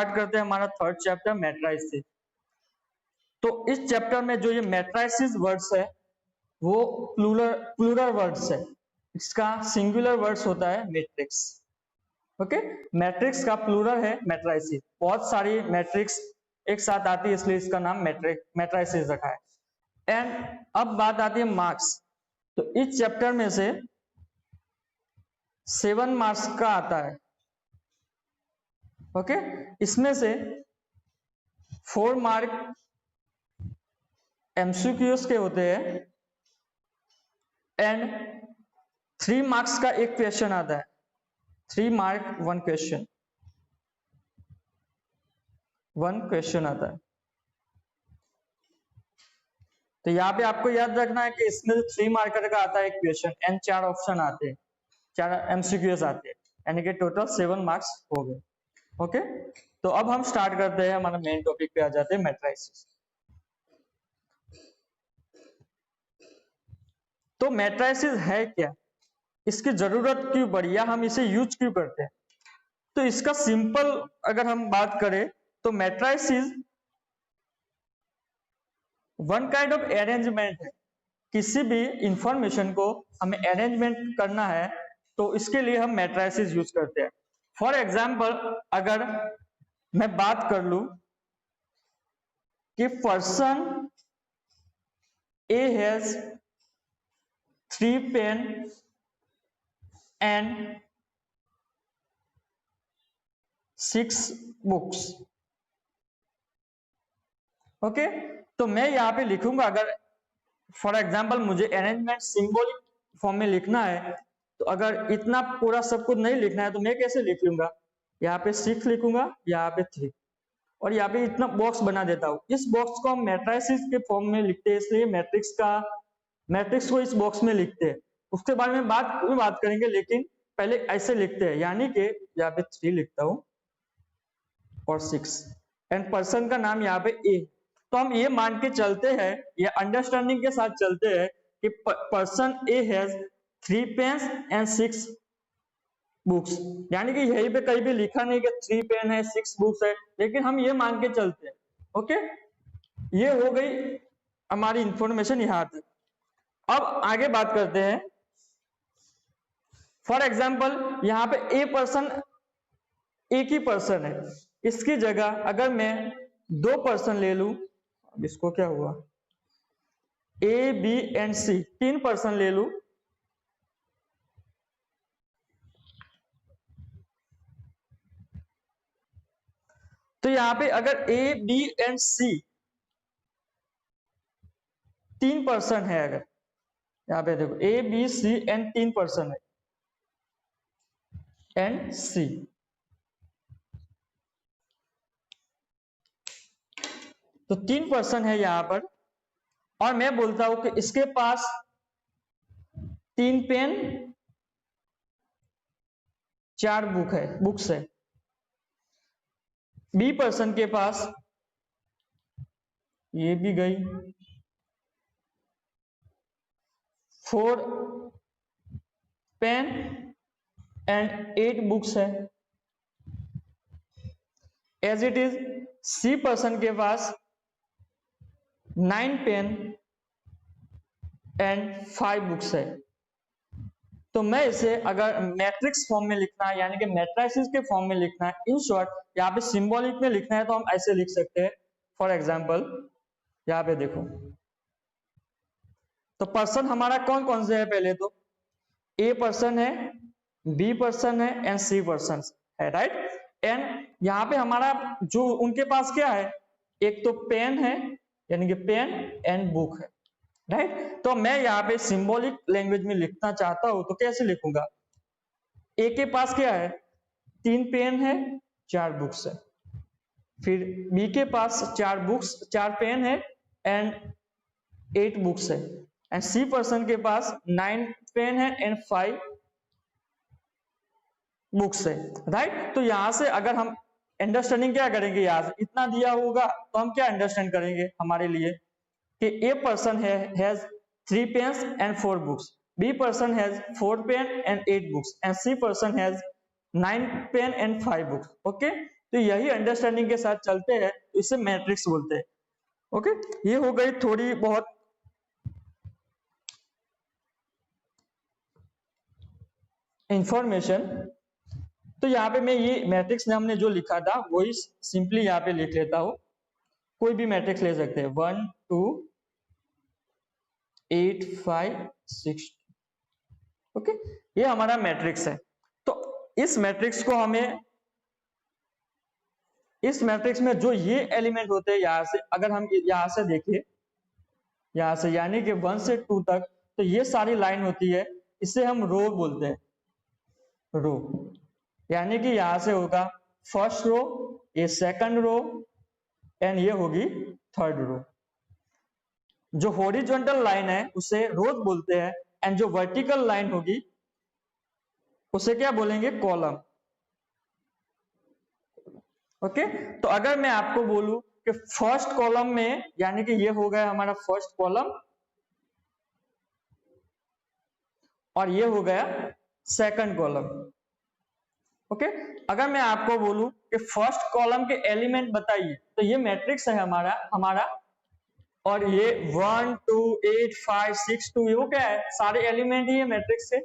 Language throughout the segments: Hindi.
स्टार्ट करते हैं हमारा थर्ड चैप्टर मैट्राइसिस। तो इस चैप्टर में जो ये मैट्राइसिस वर्ड्स है वो प्लूरल वर्ड्स है, इसका सिंगुलर वर्ड्स होता है मैट्रिक्स। ओके, मैट्रिक्स का प्लूरल है मैट्राइसिस। बहुत सारी मैट्रिक्स एक साथ आती है इसलिए इसका नाम मैट्राइसिस रखा है। एंड अब बात आती है मार्क्स। तो इस चैप्टर में से 7 मार्क्स का आता है। ओके, इसमें से 4 मार्क एमसीक्यूज के होते हैं एंड 3 मार्क्स का एक क्वेश्चन आता है। 3 मार्क 1 क्वेश्चन, 1 क्वेश्चन आता है। तो यहाँ पे आपको याद रखना है कि इसमें 3 मार्कर का आता है एक क्वेश्चन एंड 4 ऑप्शन आते हैं, 4 एमसीक्यूज आते हैं, यानी कि टोटल 7 मार्क्स हो गए। ओके, तो अब हम स्टार्ट करते हैं, हमारा मेन टॉपिक पे आ जाते हैं मैट्राइसिस। तो मैट्राइसिस है क्या, इसकी जरूरत क्यों पड़ी या हम इसे यूज क्यों करते हैं? तो इसका सिंपल अगर हम बात करें तो matrices one kind of arrangement है। किसी भी इंफॉर्मेशन को हमें अरेंजमेंट करना है तो इसके लिए हम मैट्राइसिस यूज करते हैं। फॉर एग्जाम्पल, अगर मैं बात कर लूं कि person A has 3 pen and 6 books. Okay, तो मैं यहां पे लिखूंगा, अगर फॉर एग्जाम्पल मुझे अरेंजमेंट सिंबॉलिक फॉर्म में लिखना है तो अगर इतना पूरा सब कुछ नहीं लिखना है तो मैं कैसे लिख लूंगा, यहाँ पे 6 लिखूंगा, यहाँ पे 3 और यहाँ पे इतना बॉक्स बना देता हूँ। इस बॉक्स को हम मैट्राइसिस के फॉर्म में लिखते हैं, इसलिए मैट्रिक्स को इस बॉक्स में लिखते हैं। उसके बारे में बात करेंगे, लेकिन पहले ऐसे लिखते हैं, यानी कि यहाँ पे 3 लिखता हूँ और 6 एंड पर्सन का नाम यहाँ पे ए। तो हम ये मान के चलते हैं, ये अंडरस्टैंडिंग के साथ चलते हैं कि person A has 3 pens and 6 books, यानी कि यहीं पे कहीं भी लिखा नहीं कि 3 पेन है 6 बुक्स है, लेकिन हम ये मान के चलते हैं। ओके, ये हो गई हमारी इंफॉर्मेशन यहाँ तक। अब आगे बात करते हैं। फॉर एग्जाम्पल, यहाँ पे ए पर्सन एक ही पर्सन है, इसकी जगह अगर मैं 2 पर्सन ले लूं, अब इसको क्या हुआ, A B and C 3 person ले लूं, तो यहां पे अगर A B and C 3 person है, अगर यहां पे देखो A B C and 3 person है एंड सी, तो 3 पर्सन है यहां पर और मैं बोलता हूं कि इसके पास 3 पेन 4 बुक्स है। बी पर्सन के पास, ये भी गई, 4 पेन एंड 8 बुक्स है। As it is C person के पास 9 पेन एंड 5 बुक्स है। तो मैं इसे अगर मैट्रिक्स फॉर्म में लिखना है, यानी कि मैट्राइसिस के फॉर्म में लिखना है, इन शॉर्ट यहाँ पे सिंबॉलिक में लिखना है, तो हम ऐसे लिख सकते हैं। फॉर एग्जाम्पल, यहाँ पे देखो, तो पर्सन हमारा कौन कौन से है, पहले तो ए पर्सन है, बी पर्सन है एंड सी पर्सन है, राइट। एंड यहाँ पे हमारा जो उनके पास क्या है, एक तो पेन है, यानी कि पेन एंड बुक है, राइट। तो मैं यहाँ पे सिंबॉलिक लैंग्वेज में लिखना चाहता हूं तो कैसे लिखूंगा, ए के पास क्या है, 3 पेन है 4 बुक्स है, फिर बी के पास 4 पेन है एंड 8 बुक्स है, एंड सी पर्सन के पास 9 पेन है एंड 5 बुक्स है, राइट। तो यहां से अगर हम अंडरस्टैंडिंग क्या करेंगे, यहां से इतना दिया होगा तो हम क्या अंडरस्टैंड करेंगे हमारे लिए कि A person has 3 pens and 4 books, B person has 4 pen and 8 books and C person has 9 pen and 5 books. Okay, तो यही अंडरस्टैंडिंग के साथ चलते हैं तो इसे मैट्रिक्स बोलते हैं। ओके, ये हो गई थोड़ी बहुत इंफॉर्मेशन। तो यहाँ पे मैं ये मैट्रिक्स में हमने जो लिखा था वही सिंपली यहाँ पे लिख लेता हूँ। कोई भी मैट्रिक्स ले सकते हैं, 1 2 8 5 6। ओके, ये हमारा मैट्रिक्स है। तो इस मैट्रिक्स को हमें, इस मैट्रिक्स में जो ये एलिमेंट होते हैं यहाँ से, अगर हम यहाँ से देखें, यहाँ से यानी कि 1 से 2 तक, तो ये सारी लाइन होती है, इसे हम रो बोलते हैं, रो। यानी कि यहां से होगा फर्स्ट रो, ये सेकंड रो एंड ये होगी थर्ड रो। जो हॉरिजॉन्टल लाइन है उसे रोज बोलते हैं एंड जो वर्टिकल लाइन होगी उसे क्या बोलेंगे, कॉलम। ओके, तो अगर मैं आपको बोलूं कि फर्स्ट कॉलम में, यानी कि ये हो गया हमारा फर्स्ट कॉलम और ये हो गया सेकंड कॉलम। ओके, अगर मैं आपको बोलूं कि फर्स्ट कॉलम के एलिमेंट बताइए, तो ये मैट्रिक्स है हमारा और ये 1 2 8 5 6 2 ये क्या है, सारे एलिमेंट ही है मैट्रिक्स से।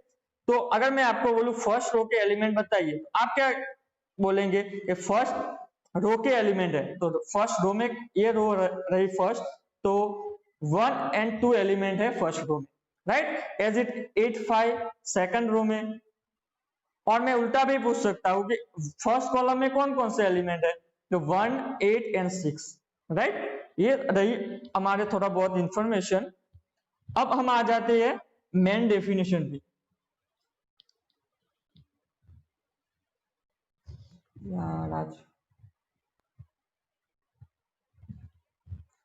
तो अगर मैं आपको बोलूं फर्स्ट रो के एलिमेंट बताइए, तो आप क्या बोलेंगे कि फर्स्ट रो के एलिमेंट है, तो फर्स्ट रो में ये रो रही फर्स्ट, तो 1 एंड 2 एलिमेंट है फर्स्ट रो में, right. As it 8 5 second row में। और मैं उल्टा भी पूछ सकता हूं कि फर्स्ट कॉलम में कौन कौन से एलिमेंट है, तो 1 8 एंड 6, राइट। ये रही हमारे थोड़ा बहुत इंफॉर्मेशन। अब हम आ जाते हैं मेन डेफिनेशन पे। यार आज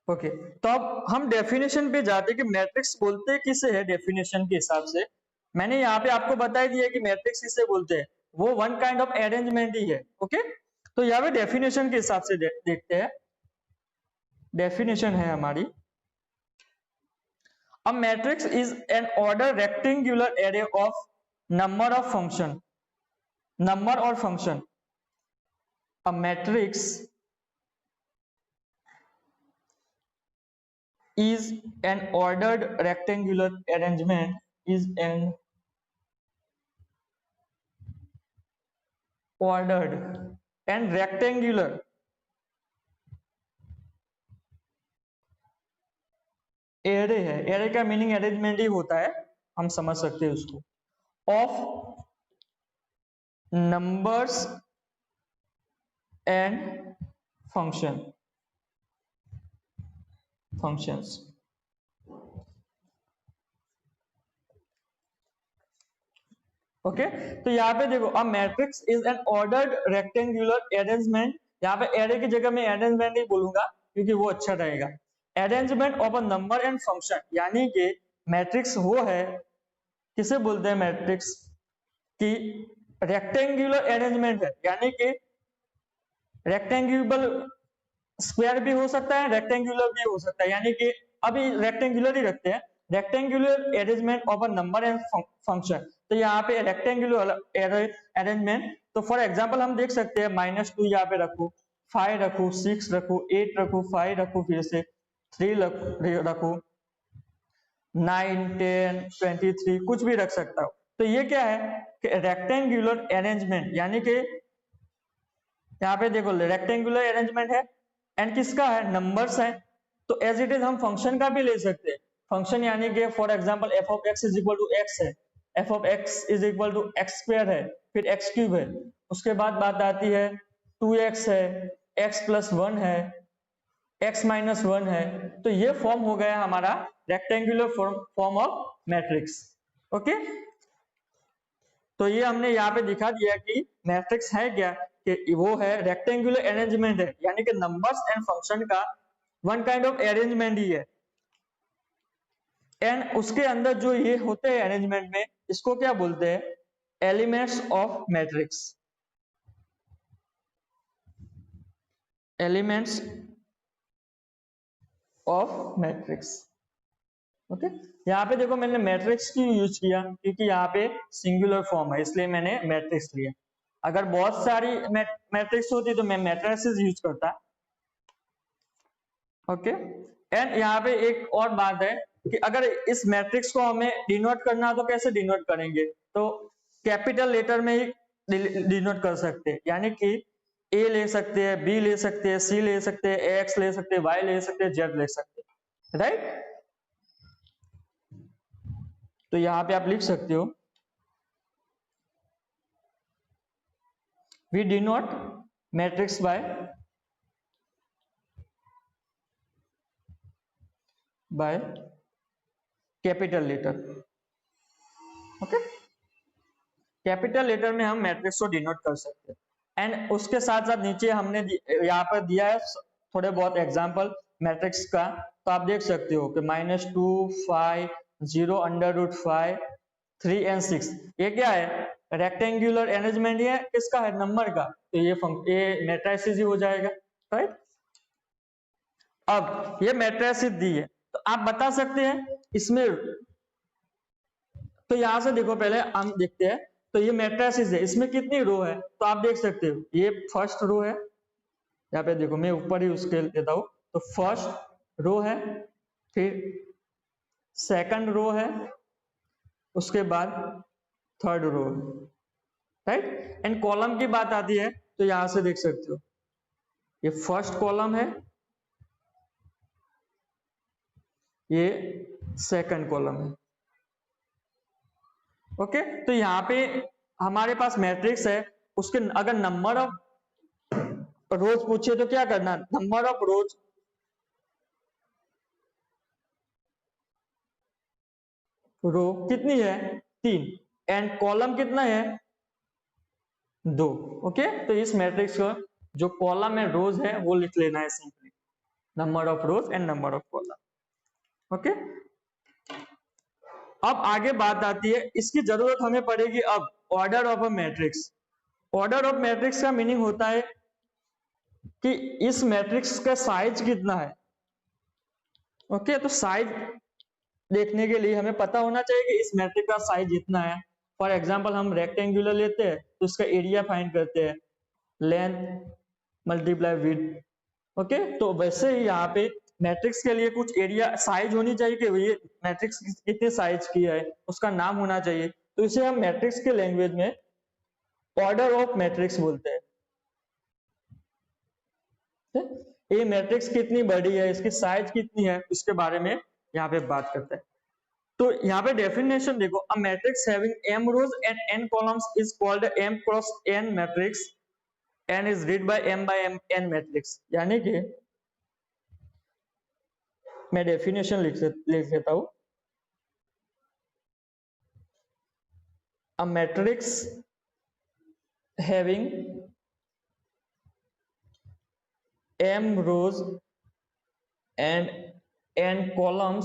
ओके, तो अब हम डेफिनेशन पे जाते हैं कि मैट्रिक्स बोलते किसे है। डेफिनेशन के हिसाब से मैंने यहाँ पे आपको बता दिया कि मैट्रिक्स किसे बोलते हैं, वो वन काइंड ऑफ अरेंजमेंट ही है। ओके, तो यहाँ पे डेफिनेशन के हिसाब से देखते हैं। डेफिनेशन है हमारी, a matrix is an ordered rectangular array of number of function, number or function। a matrix is an ordered rectangular arrangement, is an ordered and rectangular array है। एरे का मीनिंग अरेंजमेंट ही होता है, हम समझ सकते हैं उसको। Of numbers and functions. Okay, तो यहाँ पे देखो, a matrix is an ordered rectangular arrangement. यहाँ पे एरे की जगह मैं अरेंजमेंट ही बोलूंगा क्योंकि वो अच्छा रहेगा। Arrangement of a number and function, यानी कि मैट्रिक्स वो है, किसे बोलते हैं मैट्रिक्स की रेक्टेंगुलर अरेंजमेंट है, यानी कि रेक्टेंगुलर स्क्वायर भी हो सकता है, रेक्टेंगुलर भी हो सकता है, यानी कि अभी रेक्टेंगुलर ही रखते हैं। Rectangular arrangement of a number and function, तो यहाँ पे रेक्टेंगुलर अरेंजमेंट, तो फॉर एग्जांपल हम देख सकते हैं -2 यहाँ पे रखू, 5 रखू, 6 रखू, 8 रखू, 5 रखू, फिर से 3 रखू, 9 10 23 कुछ भी रख सकता हूँ। तो ये क्या है कि रेक्टेंगुलर अरेंजमेंट, यानी कि यहाँ पे देखो रेक्टेंगुलर अरेंजमेंट है एंड किसका है, नंबर्स है। तो एज इट इज हम फंक्शन का भी ले सकते हैं। फंक्शन यानी कि for example f of x is equal to x है, f of x is equal to x square है, फिर x क्यूब है। उसके बाद बात आती है 2x है, x प्लस 1 है, x माइनस 1 है। तो ये फॉर्म हो गया हमारा rectangular form of matrix. Okay, तो ये हमने यहाँ पे दिखा दिया कि मैट्रिक्स है क्या, कि वो है रेक्टेंगुलर अरेंजमेंट है, यानी कि नंबर्स एंड फंक्शन का वन काइंड ऑफ अरेंजमेंट ही है। एंड उसके अंदर जो ये होते हैं अरेंजमेंट में, इसको क्या बोलते हैं, elements of matrix. Elements of matrix. Okay, यहाँ पे देखो मैंने मैट्रिक्स की यूज किया क्योंकि यहाँ पे सिंगुलर फॉर्म है, इसलिए मैंने मैट्रिक्स लिया। अगर बहुत सारी मैट्रिक्स होती तो मैं मैट्रिसेस यूज करता। ओके, एंड यहाँ पे एक और बात है कि अगर इस मैट्रिक्स को हमें डिनोट करना हो तो कैसे डिनोट करेंगे, तो कैपिटल लेटर में ही डिनोट कर सकते हैं, यानी कि ए ले सकते हैं, बी ले सकते हैं, सी ले सकते हैं, एक्स ले सकते हैं, वाई ले सकते हैं, जेड ले सकते हैं, राइट। तो यहाँ पे आप लिख सकते हो we denote matrix by capital letter. Okay, capital letter में हम मैट्रिक्स को डिनोट कर सकते हैं। एंड उसके साथ साथ नीचे हमने यहाँ पर दिया है थोड़े बहुत एग्जांपल मैट्रिक्स का, तो आप देख सकते हो कि -2 5 0 √5 3 एंड 6, ये क्या है, रेक्टेंगुलर अरेंजमेंट है, किसका है, नंबर का, तो ये मैट्रिसेस ही हो जाएगा, राइट। अब ये मैट्रिसेस दी है तो आप बता सकते हैं इसमें, तो यहां से देखो पहले हम देखते हैं, तो ये मैट्रिसेस है, इसमें कितनी रो है, तो आप देख सकते हो ये फर्स्ट रो है, यहाँ पे देखो मैं ऊपर ही उसके लेता हूं, तो फर्स्ट रो है, फिर सेकंड रो है, उसके बाद थर्ड रो है, राइट। एंड कॉलम की बात आती है तो यहां से देख सकते हो ये फर्स्ट कॉलम है, ये सेकंड कॉलम है। ओके, तो यहाँ पे हमारे पास मैट्रिक्स है, उसके अगर नंबर ऑफ रोज पूछे तो क्या करना, नंबर ऑफ रोज रो कितनी है, 3, एंड कॉलम कितना है, 2। ओके, तो इस मैट्रिक्स का जो कॉलम में रोज है वो लिख लेना है simply, number of rose and number of column. Okay, अब आगे बात आती है, इसकी जरूरत हमें पड़ेगी अब order of a matrix. Order of matrix का मीनिंग होता है कि इस मैट्रिक्स का साइज कितना है। ओके, तो साइज देखने के लिए हमें पता होना चाहिए कि इस मैट्रिक्स का साइज इतना है। फॉर एग्जांपल हम रेक्टेंगुलर लेते हैं तो इसका एरिया फाइंड करते हैं, लेंथ मल्टीप्लाई विड्थ। ओके, तो वैसे ही यहाँ पे मैट्रिक्स के लिए कुछ एरिया साइज होनी चाहिए कि ये मैट्रिक्स कितने साइज की है, उसका नाम होना चाहिए, तो इसे हम मैट्रिक्स के लैंग्वेज में ऑर्डर ऑफ मैट्रिक्स बोलते हैं। ये मैट्रिक्स कितनी बड़ी है, इसकी साइज कितनी है, इसके बारे में यहाँ पे बात करते हैं। तो यहाँ पे डेफिनेशन देखो, a matrix having m rows and n columns is called m cross n matrix and is read by m by n matrix. यानी कि मैं डेफिनेशन लिख देता हूं, a matrix having m rows and n column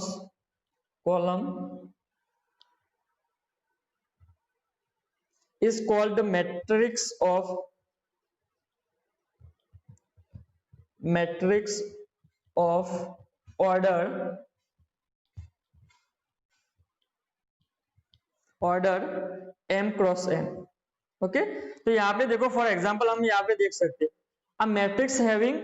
is called the matrix of order m cross n। Okay, तो यहाँ पे देखो फॉर एग्जांपल हम यहाँ पे देख सकते हैं, a matrix having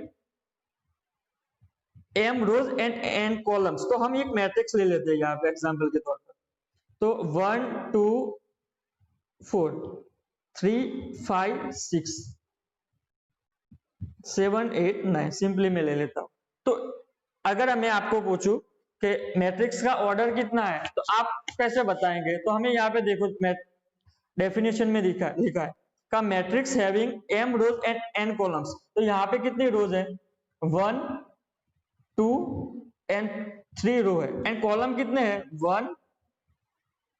m rows and n columns, तो हम एक मैट्रिक्स ले लेते हैं यहाँ पे एग्जांपल के तौर पर, तो 1 2 4 3 5 6 7 8 9 सिंपली मैं ले लेता हूं। तो अगर मैं आपको पूछूं कि मैट्रिक्स का ऑर्डर कितना है तो आप कैसे बताएंगे, तो हमें यहाँ पे देखो डेफिनेशन में लिखा है का matrix having m rows and n columns, तो यहाँ पे कितनी रोज है, 1 2 एंड 3 रो है, एंड कॉलम कितने हैं, 1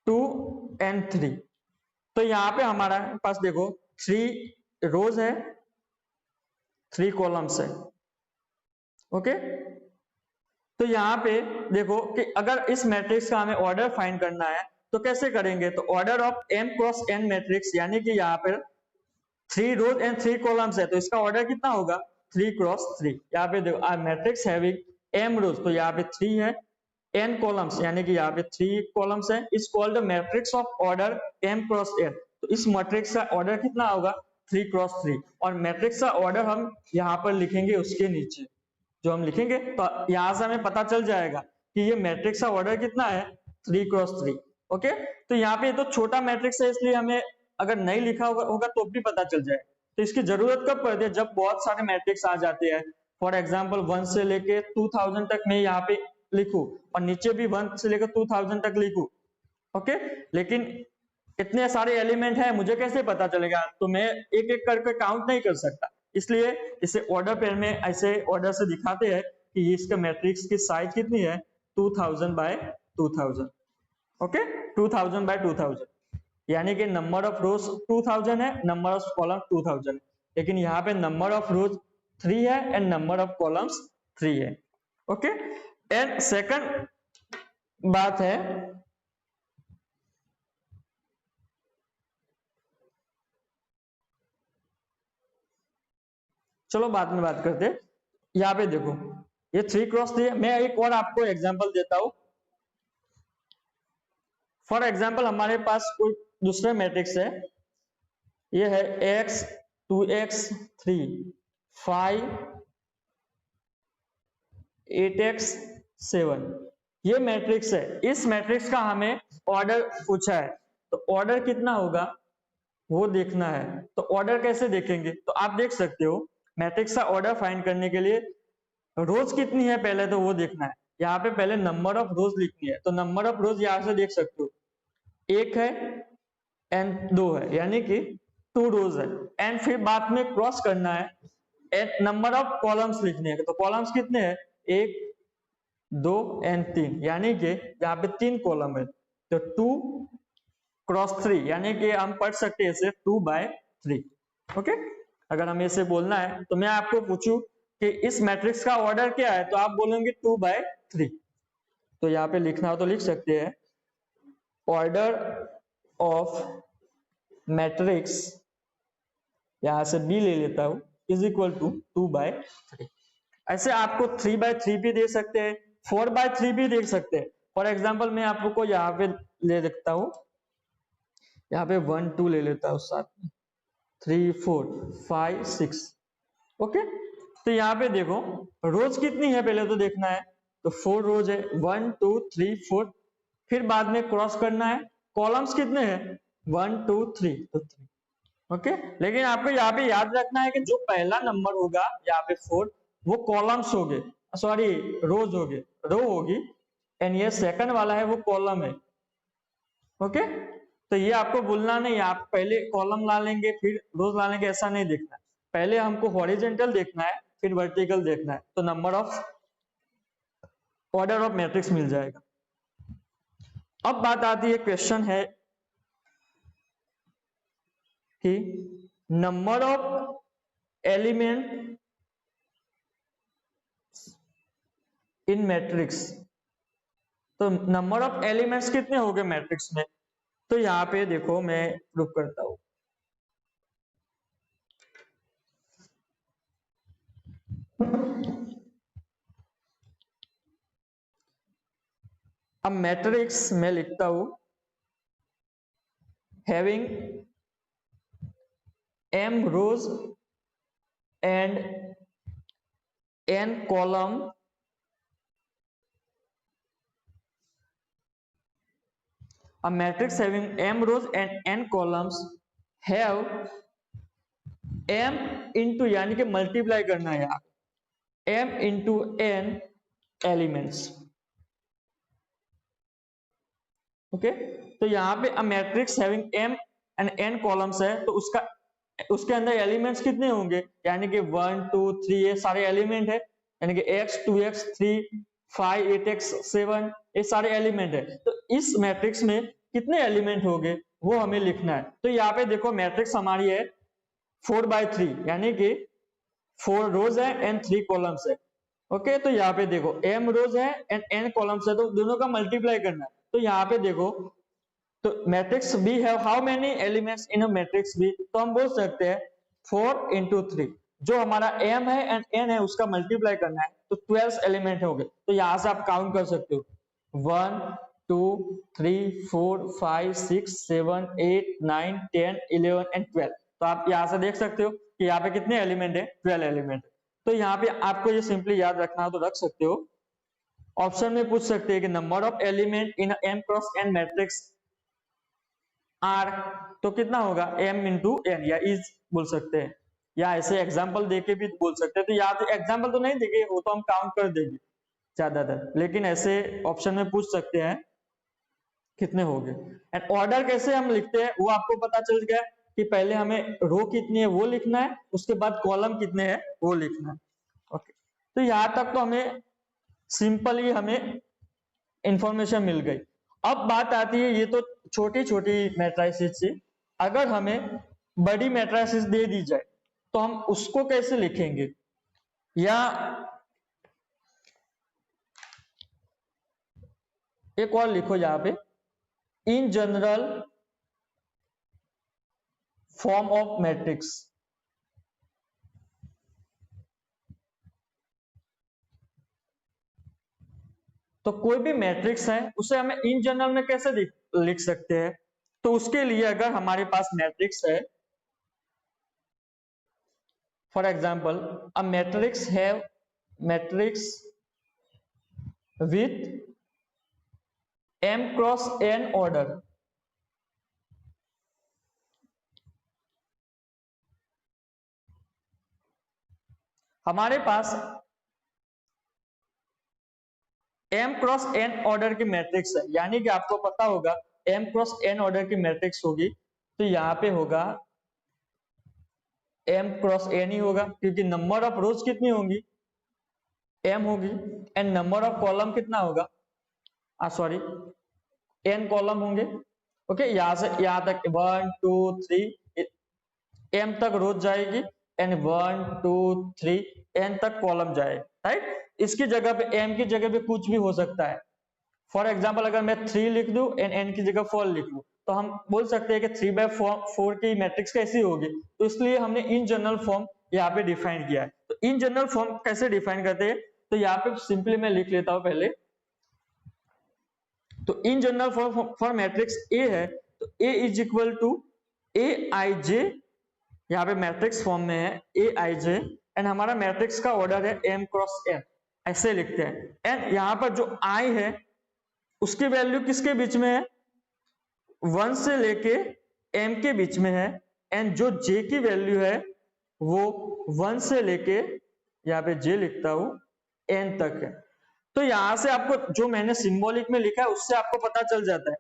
2 एंड 3। तो यहाँ पे हमारा पास देखो 3 रोज है, 3 कॉलम्स है। ओके, तो यहाँ पे देखो कि अगर इस मैट्रिक्स का हमें ऑर्डर फाइंड करना है तो कैसे करेंगे, तो order of m cross n matrix, यानी कि यहाँ पे 3 रोज एंड 3 कॉलम्स है, तो इसका ऑर्डर कितना होगा, 3 क्रॉस 3। यहाँ पे देखो मैट्रिक्स हैविंग m रोज, तो यहाँ पे 3 है, n कॉलम्स यानी कि यहाँ पे 3 कॉलम्स है, is called matrix of order m cross n। तो इस मैट्रिक्स का ऑर्डर कितना होगा, 3 क्रॉस 3 और मैट्रिक्स का ऑर्डर हम यहाँ पर लिखेंगे उसके नीचे जो हम लिखेंगे, तो यहाँ से हमें पता चल जाएगा कि ये मैट्रिक्स का ऑर्डर कितना है 3 क्रॉस 3। ओके, तो यहाँ पे तो छोटा मैट्रिक्स है इसलिए हमें अगर नहीं लिखा होगा तो भी पता चल जाए। तो इसकी जरूरत कब पड़ती है, जब बहुत सारे मैट्रिक्स आ जाते हैं। फॉर एग्जाम्पल 1 से लेके 2000 तक मैं यहाँ पे लिखूं और नीचे भी 1 से लेकर 2000 तक लिखूं। ओके, लेकिन इतने सारे एलिमेंट हैं, मुझे कैसे पता चलेगा, तो मैं एक एक करके काउंट नहीं कर सकता, इसलिए इसे ऑर्डर पेयर में ऐसे ऑर्डर से दिखाते हैं कि इसका मैट्रिक्स की साइज कितनी है 2000 बाय 2000। ओके, 2000 बाय 2000 यानी कि नंबर ऑफ रोज 2000 है, नंबर ऑफ कॉलम 2000 है, लेकिन यहाँ पे नंबर ऑफ रोज 3 है एंड नंबर ऑफ कॉलम्स 3 है। ओके, एंड सेकंड बात है चलो बाद में बात करते हैं। यहाँ पे देखो ये 3 क्रॉस 3 है। मैं एक और आपको एग्जांपल देता हूं। फॉर एग्जांपल हमारे पास कोई दूसरा मैट्रिक्स है, ये है x 2x 3 5 8x 7, ये मैट्रिक्स है। इस मैट्रिक्स का हमें ऑर्डर पूछा है, तो ऑर्डर कितना होगा वो देखना है। तो ऑर्डर कैसे देखेंगे, तो आप देख सकते हो मैट्रिक्स का ऑर्डर फाइंड करने के लिए रोज कितनी है पहले तो वो देखना है। यहाँ पे पहले नंबर ऑफ रोज लिखनी है, तो नंबर ऑफ रोज यहाँ से देख सकते हो 1 है एंड 2 है, यानी कि 2 रोज है। एंड फिर बाद में क्रॉस करना है एंड नंबर ऑफ कॉलम्स लिखने हैं, तो कॉलम्स कितने हैं 1 2 एंड 3, यानी कि यहाँ पे 3 कॉलम है, तो 2 क्रॉस 3 यानी कि हम पढ़ सकते हैं इसे 2 बाय 3। ओके, अगर हमें इसे बोलना है तो मैं आपको पूछूं कि इस मैट्रिक्स का ऑर्डर क्या है, तो आप बोलेंगे 2 बाय 3। तो यहाँ पे लिखना हो तो लिख सकते हैं ऑर्डर ऑफ मैट्रिक्स, यहां से बी ले लेता हूं, इज इक्वल टू 2 बाय 3। ऐसे आपको 3 बाय 3 भी दे सकते हैं, 4 बाय 3 भी देख सकते हैं। फॉर एग्जाम्पल मैं आपको यहाँ पे ले देखता हूं, यहाँ पे 1 2 ले लेता हूं, साथ में 3 4 5 6। ओके, तो यहाँ पे देखो रोज कितनी है पहले तो देखना है, तो 4 रोज है 1 2 3 4, फिर बाद में क्रॉस करना है। कॉलम्स कितने हैं 1 2 3, तो 3। ओके, लेकिन आपको यहाँ पे याद रखना है कि जो पहला नंबर होगा यहाँ पे 4 वो कॉलम्स हो गए, सॉरी रोज हो गए, रो होगी, एंड ये सेकंड वाला है वो कॉलम है। ओके, तो ये आपको भूलना नहीं, आप पहले कॉलम ला लेंगे फिर रोज ला लेंगे, ऐसा नहीं देखना है। पहले हमको हॉरिजॉन्टल देखना है फिर वर्टिकल देखना है, तो number of order of matrix मिल जाएगा। अब बात आती है, क्वेश्चन है कि number of element in matrix, तो नंबर ऑफ एलिमेंट्स कितने हो गए मैट्रिक्स में, तो यहाँ पे देखो मैं प्रूफ करता हूं। अब मैट्रिक्स में लिखता हूं having m rows and n column a matrix having m rows and n columns have m into, यानी कि मल्टीप्लाई करना है यहाँ m into n elements. Okay, तो यहाँ पे a matrix having m and n columns है, तो उसके अंदर एलिमेंट्स कितने होंगे, यानी कि 1 2 3 ये सारे एलिमेंट है, यानी कि x 2x 3 5 8x 7 ये सारे एलिमेंट है। तो इस मैट्रिक्स में कितने एलिमेंट होंगे वो हमें लिखना है। तो यहाँ पे देखो मैट्रिक्स हमारी है 4 बाय 3, यानी कि 4 रोज है एंड 3 कॉलम्स है। ओके, तो यहाँ पे देखो m रोज है एंड n कॉलम्स है, तो दोनों का मल्टीप्लाई करना है। तो यहाँ पे देखो, तो मैट्रिक्स बी है how many elements in a matrix B, तो हम बोल सकते हैं 4 into 3, जो हमारा m है एंड n है उसका मल्टीप्लाई करना है, तो 12 एलिमेंट हो गए। तो यहां से आप काउंट कर सकते हो 1 2 3 4 5 6 7 8 9 10 11 एंड 12, तो आप यहाँ से देख सकते हो कि यहाँ पे कितने एलिमेंट है, 12 एलिमेंट। तो यहाँ पे आपको ये सिंपली याद रखना हो तो रख सकते हो। ऑप्शन में पूछ सकते हैं कि number of element in m cross n matrix are, तो कितना होगा m इंटू n, या इज बोल सकते हैं, या ऐसे एग्जाम्पल देके भी बोल सकते हैं। तो यहाँ तो एग्जाम्पल तो नहीं देंगे, वो तो हम काउंट कर देंगे ज्यादातर, लेकिन ऐसे ऑप्शन में पूछ सकते हैं कितने हो गए। एंड ऑर्डर कैसे हम लिखते हैं वो आपको पता चल गया कि पहले हमें रो कितनी है वो लिखना है, उसके बाद कॉलम कितने हैं वो लिखना है। ओके, तो यहां तक तो हमें सिंपली हमें इंफॉर्मेशन मिल गई। अब बात आती है, ये तो छोटी छोटी मैट्रिसेस से, अगर हमें बड़ी मैट्रिसेस दे दी जाए तो हम उसको कैसे लिखेंगे, या एक और लिखो यहाँ पे, in general form of matrix. तो कोई भी मैट्रिक्स है उसे हमें इन जनरल में कैसे लिख सकते हैं। तो उसके लिए अगर हमारे पास मैट्रिक्स है, for example a matrix have matrix with m cross n order, हमारे पास m क्रॉस n ऑर्डर की मैट्रिक्स है, यानी कि आपको पता होगा m क्रॉस n ऑर्डर की मैट्रिक्स होगी तो यहाँ पे होगा m क्रॉस n ही होगा, क्योंकि नंबर ऑफ रोज कितनी होंगी, m होगी, एंड नंबर ऑफ कॉलम कितना होगा, सॉरी n कॉलम होंगे। ओके, यहां से यहां तक 1 2 3 m तक रोज जाएगी, एंड 1 2 3 n तक कॉलम जाएगी, राइट। इसकी जगह पे m की जगह पे कुछ भी हो सकता है। फॉर एग्जाम्पल अगर मैं 3 लिख दूं एंड n की जगह 4 लिख लूं, तो हम बोल सकते हैं कि 3/4 की मैट्रिक्स कैसी होगी। तो इसलिए हमने इन जनरल फॉर्म यहाँ पे डिफाइन किया है। तो इन जनरल फॉर्म कैसे डिफाइन करते हैं, तो यहाँ पे सिंपली मैं लिख लेता हूं पहले। तो in general form for matrix A है, तो a इज इक्वल टू ए आई जे, यहाँ पे मैट्रिक्स फॉर्म में है ए आई जे, एंड हमारा मैट्रिक्स का ऑर्डर है m क्रॉस n, ऐसे लिखते हैं। एंड यहाँ पर जो i है उसकी वैल्यू किसके बीच में है, 1 से लेके m के बीच में है, एंड जो j की वैल्यू है वो 1 से लेके, यहाँ पे j लिखता हूं, n तक है। तो यहां से आपको जो मैंने सिंबॉलिक में लिखा है उससे आपको पता चल जाता है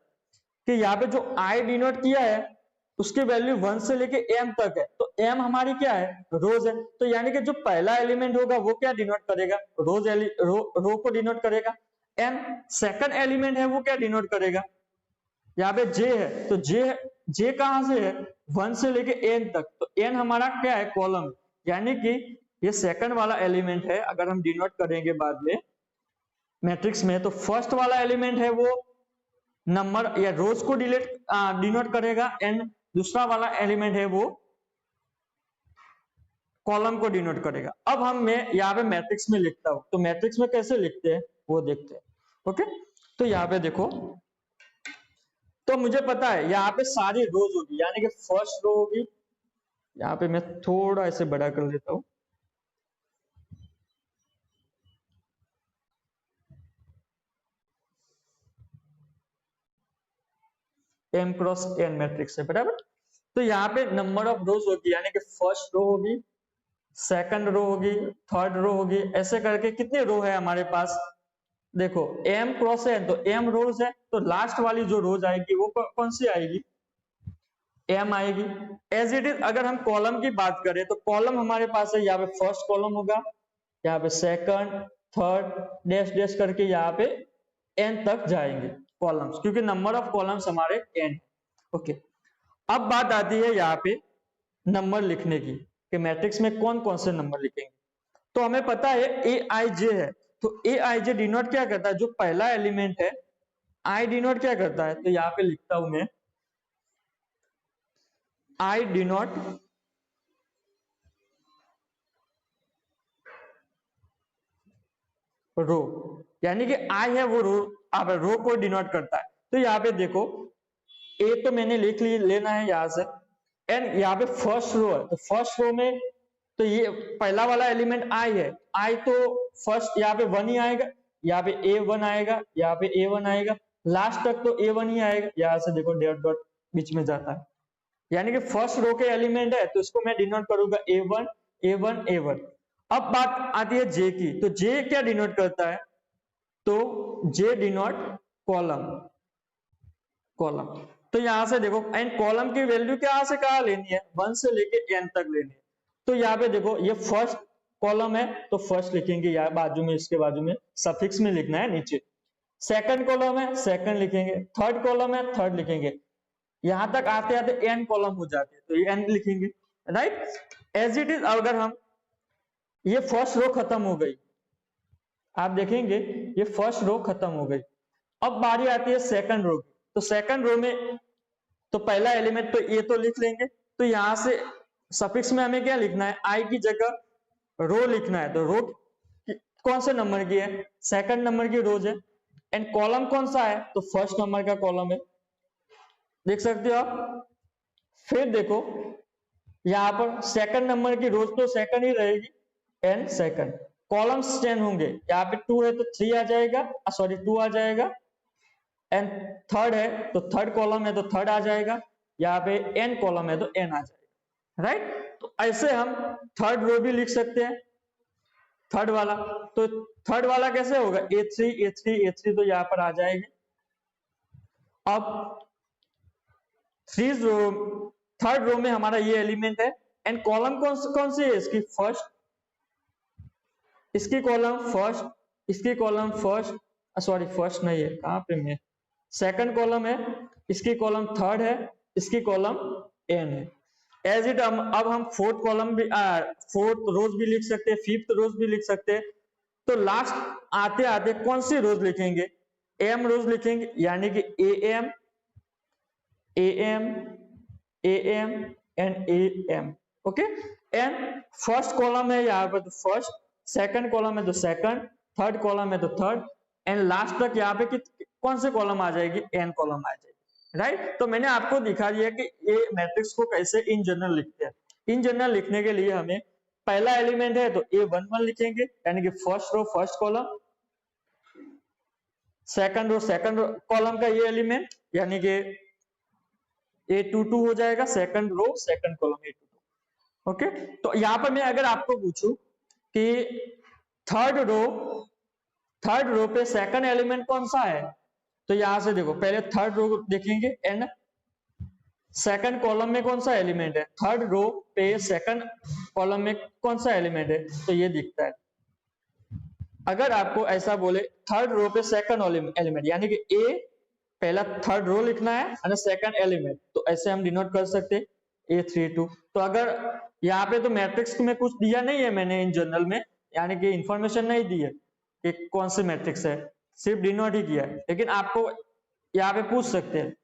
कि यहाँ पे जो i डिनोट किया है उसकी वैल्यू 1 से लेके m तक है, तो m हमारी क्या है, रोज है। तो यानी कि जो पहला एलिमेंट होगा वो क्या डिनोट करेगा, रो को डिनोट करेगा। m सेकंड एलिमेंट है वो क्या डिनोट करेगा, यहाँ पे j है, तो j कहां से है, 1 से लेके n तक, तो n हमारा क्या है, कॉलम। यानी कि ये सेकंड वाला एलिमेंट है, अगर हम डिनोट करेंगे बाद में मैट्रिक्स में, तो फर्स्ट वाला एलिमेंट है वो नंबर या रोज को डिनोट करेगा, एंड दूसरा वाला एलिमेंट है वो कॉलम को डिनोट करेगा। अब मैं यहाँ पे मैट्रिक्स में लिखता हूं, तो मैट्रिक्स में कैसे लिखते हैं वो देखते हैं। ओके, तो यहाँ पे देखो, तो मुझे पता है यहाँ पे सारी रोज होगी, यानी कि फर्स्ट रो होगी, यहाँ पे मैं थोड़ा ऐसे बड़ा कर लेता हूं, m क्रॉस n मैट्रिक्स है, बराबर। तो यहाँ पे नंबर ऑफ रोज होगी, यानी कि फर्स्ट रो होगी, सेकंड रो होगी, थर्ड रो होगी, ऐसे करके कितने रो है हमारे पास, देखो m क्रॉस n, तो m रोज है, तो लास्ट वाली जो रोज आएगी वो कौन सी आएगी, m आएगी। एज इट इज अगर हम कॉलम की बात करें तो कॉलम हमारे पास है, यहाँ पे फर्स्ट कॉलम होगा, यहाँ पे सेकंड, थर्ड, डैश डैश करके यहाँ पे n तक जाएंगे कॉलम्स, क्योंकि नंबर ऑफ कॉलम्स हमारे n। ओके, अब बात आती है यहाँ पे नंबर लिखने की, कि मैट्रिक्स में कौन कौन से नंबर लिखेंगे। तो हमें पता है ए आई जे है, तो ए आई जे डिनोट क्या करता है, जो पहला एलिमेंट है आई डिनोट क्या करता है, तो यहाँ पे लिखता हूं मैं आई डिनोट रो, यानी कि आई है वो रो को डिनोट करता है। तो यहाँ पे देखो ए तो मैंने लिख लेना है यहाँ से, एंड यहाँ पे फर्स्ट रो है, तो फर्स्ट रो में तो ये पहला वाला एलिमेंट आई है, आई तो फर्स्ट यहाँ पे 1 ही आएगा, यहाँ पे A1 आएगा, यहाँ पे A1 आएगा, लास्ट तक तो A1 ही आएगा। यहाँ से देखो डॉट डॉट बीच में जाता है, यानी कि फर्स्ट रो के एलिमेंट है तो इसको मैं डिनोट करूंगा A1 A1 A1। अब बात आती है J की, तो J क्या डिनोट करता है, तो J डिनोट कॉलम, कॉलम। तो यहां से देखो एंड कॉलम की वैल्यू क्या से कहा लेनी है, 1 से लेके n तक लेनी है। तो यहाँ पे देखो ये फर्स्ट कॉलम है तो फर्स्ट लिखेंगे, यहाँ बाजू में, इसके बाजू में सफिक्स में लिखना है नीचे। सेकंड कॉलम है सेकंड लिखेंगे, थर्ड कॉलम है थर्ड लिखेंगे, यहां तक आते आते n कॉलम हो जाते हैं तो ये n लिखेंगे, राइट। एज इट इज अगर हम ये फर्स्ट रो खत्म हो गई, आप देखेंगे ये फर्स्ट रो खत्म हो गई। अब बारी आती है सेकंड रो की, तो सेकंड रो में तो पहला एलिमेंट तो ये तो लिख लेंगे, तो यहां से सफिक्स में हमें क्या लिखना है, आई की जगह रो लिखना है। तो रो कौन से नंबर की है, सेकंड नंबर की रोज है। एंड कॉलम कौन सा है, तो फर्स्ट नंबर का कॉलम है, देख सकते हो आप। फिर देखो यहाँ पर सेकंड नंबर की रोज तो सेकंड ही रहेगी, एंड सेकंड कॉलम्स 10 होंगे, यहाँ पे 2 है तो 3 आ जाएगा, सॉरी 2 आ जाएगा। एंड थर्ड है तो थर्ड कॉलम है तो थर्ड आ जाएगा, यहाँ पे n कॉलम है तो n आ जाएगा, राइट। तो ऐसे हम थर्ड रो भी लिख सकते हैं, थर्ड वाला। तो थर्ड वाला कैसे होगा, A3 A3 A3 तो यहाँ पर आ जाएगी। अब थर्ड रो में हमारा ये एलिमेंट है, एंड कॉलम कौन सी है इसकी, फर्स्ट, इसकी कॉलम फर्स्ट, इसकी कॉलम फर्स्ट, सॉरी फर्स्ट नहीं है, कहां पे मैं, सेकंड कॉलम है, इसकी कॉलम थर्ड है, इसकी कॉलम n है। एज इट अब हम फोर्थ कॉलम भी फोर्थ रोज भी लिख सकते हैं, फिफ्थ रोज भी लिख सकते हैं। तो लास्ट आते आते कौन सी रोज लिखेंगे, m रोज लिखेंगे, यानी कि am am am and am, okay. And first column है यहाँ पर तो फर्स्ट, सेकंड कॉलम है तो सेकंड, थर्ड कॉलम है तो थर्ड, एंड लास्ट तक यहाँ पे कौन से कॉलम आ जाएगी, n कॉलम आ जाएगी, राइट। तो मैंने आपको दिखा दिया कि ये मैट्रिक्स को कैसे इन जनरल लिखते हैं। इन जनरल लिखने के लिए हमें पहला एलिमेंट है तो A11 लिखेंगे, यानी कि first row first column, second row second column का ये एलिमेंट यानी कि A22 हो जाएगा, second row second column A22, okay. तो यहाँ पर मैं अगर आपको पूछूं कि थर्ड रो पे सेकंड एलिमेंट कौन सा है, तो यहां से देखो पहले थर्ड रो देखेंगे एंड सेकंड कॉलम में कौन सा एलिमेंट है, थर्ड रो पे सेकंड कॉलम में कौन सा एलिमेंट है, तो ये दिखता है। अगर आपको ऐसा बोले थर्ड रो पे सेकंड एलिमेंट, यानी कि ए पहला थर्ड रो लिखना है और सेकंड एलिमेंट, तो ऐसे हम डिनोट कर सकते हैं A32। तो अगर यहाँ पे तो मैट्रिक्स में कुछ दिया नहीं है मैंने इन जनरल में, यानी कि इंफॉर्मेशन नहीं दी है कि कौन सी मैट्रिक्स है, सिर्फ डिनोट ही किया है। लेकिन आपको यहाँ पे पूछ सकते हैं,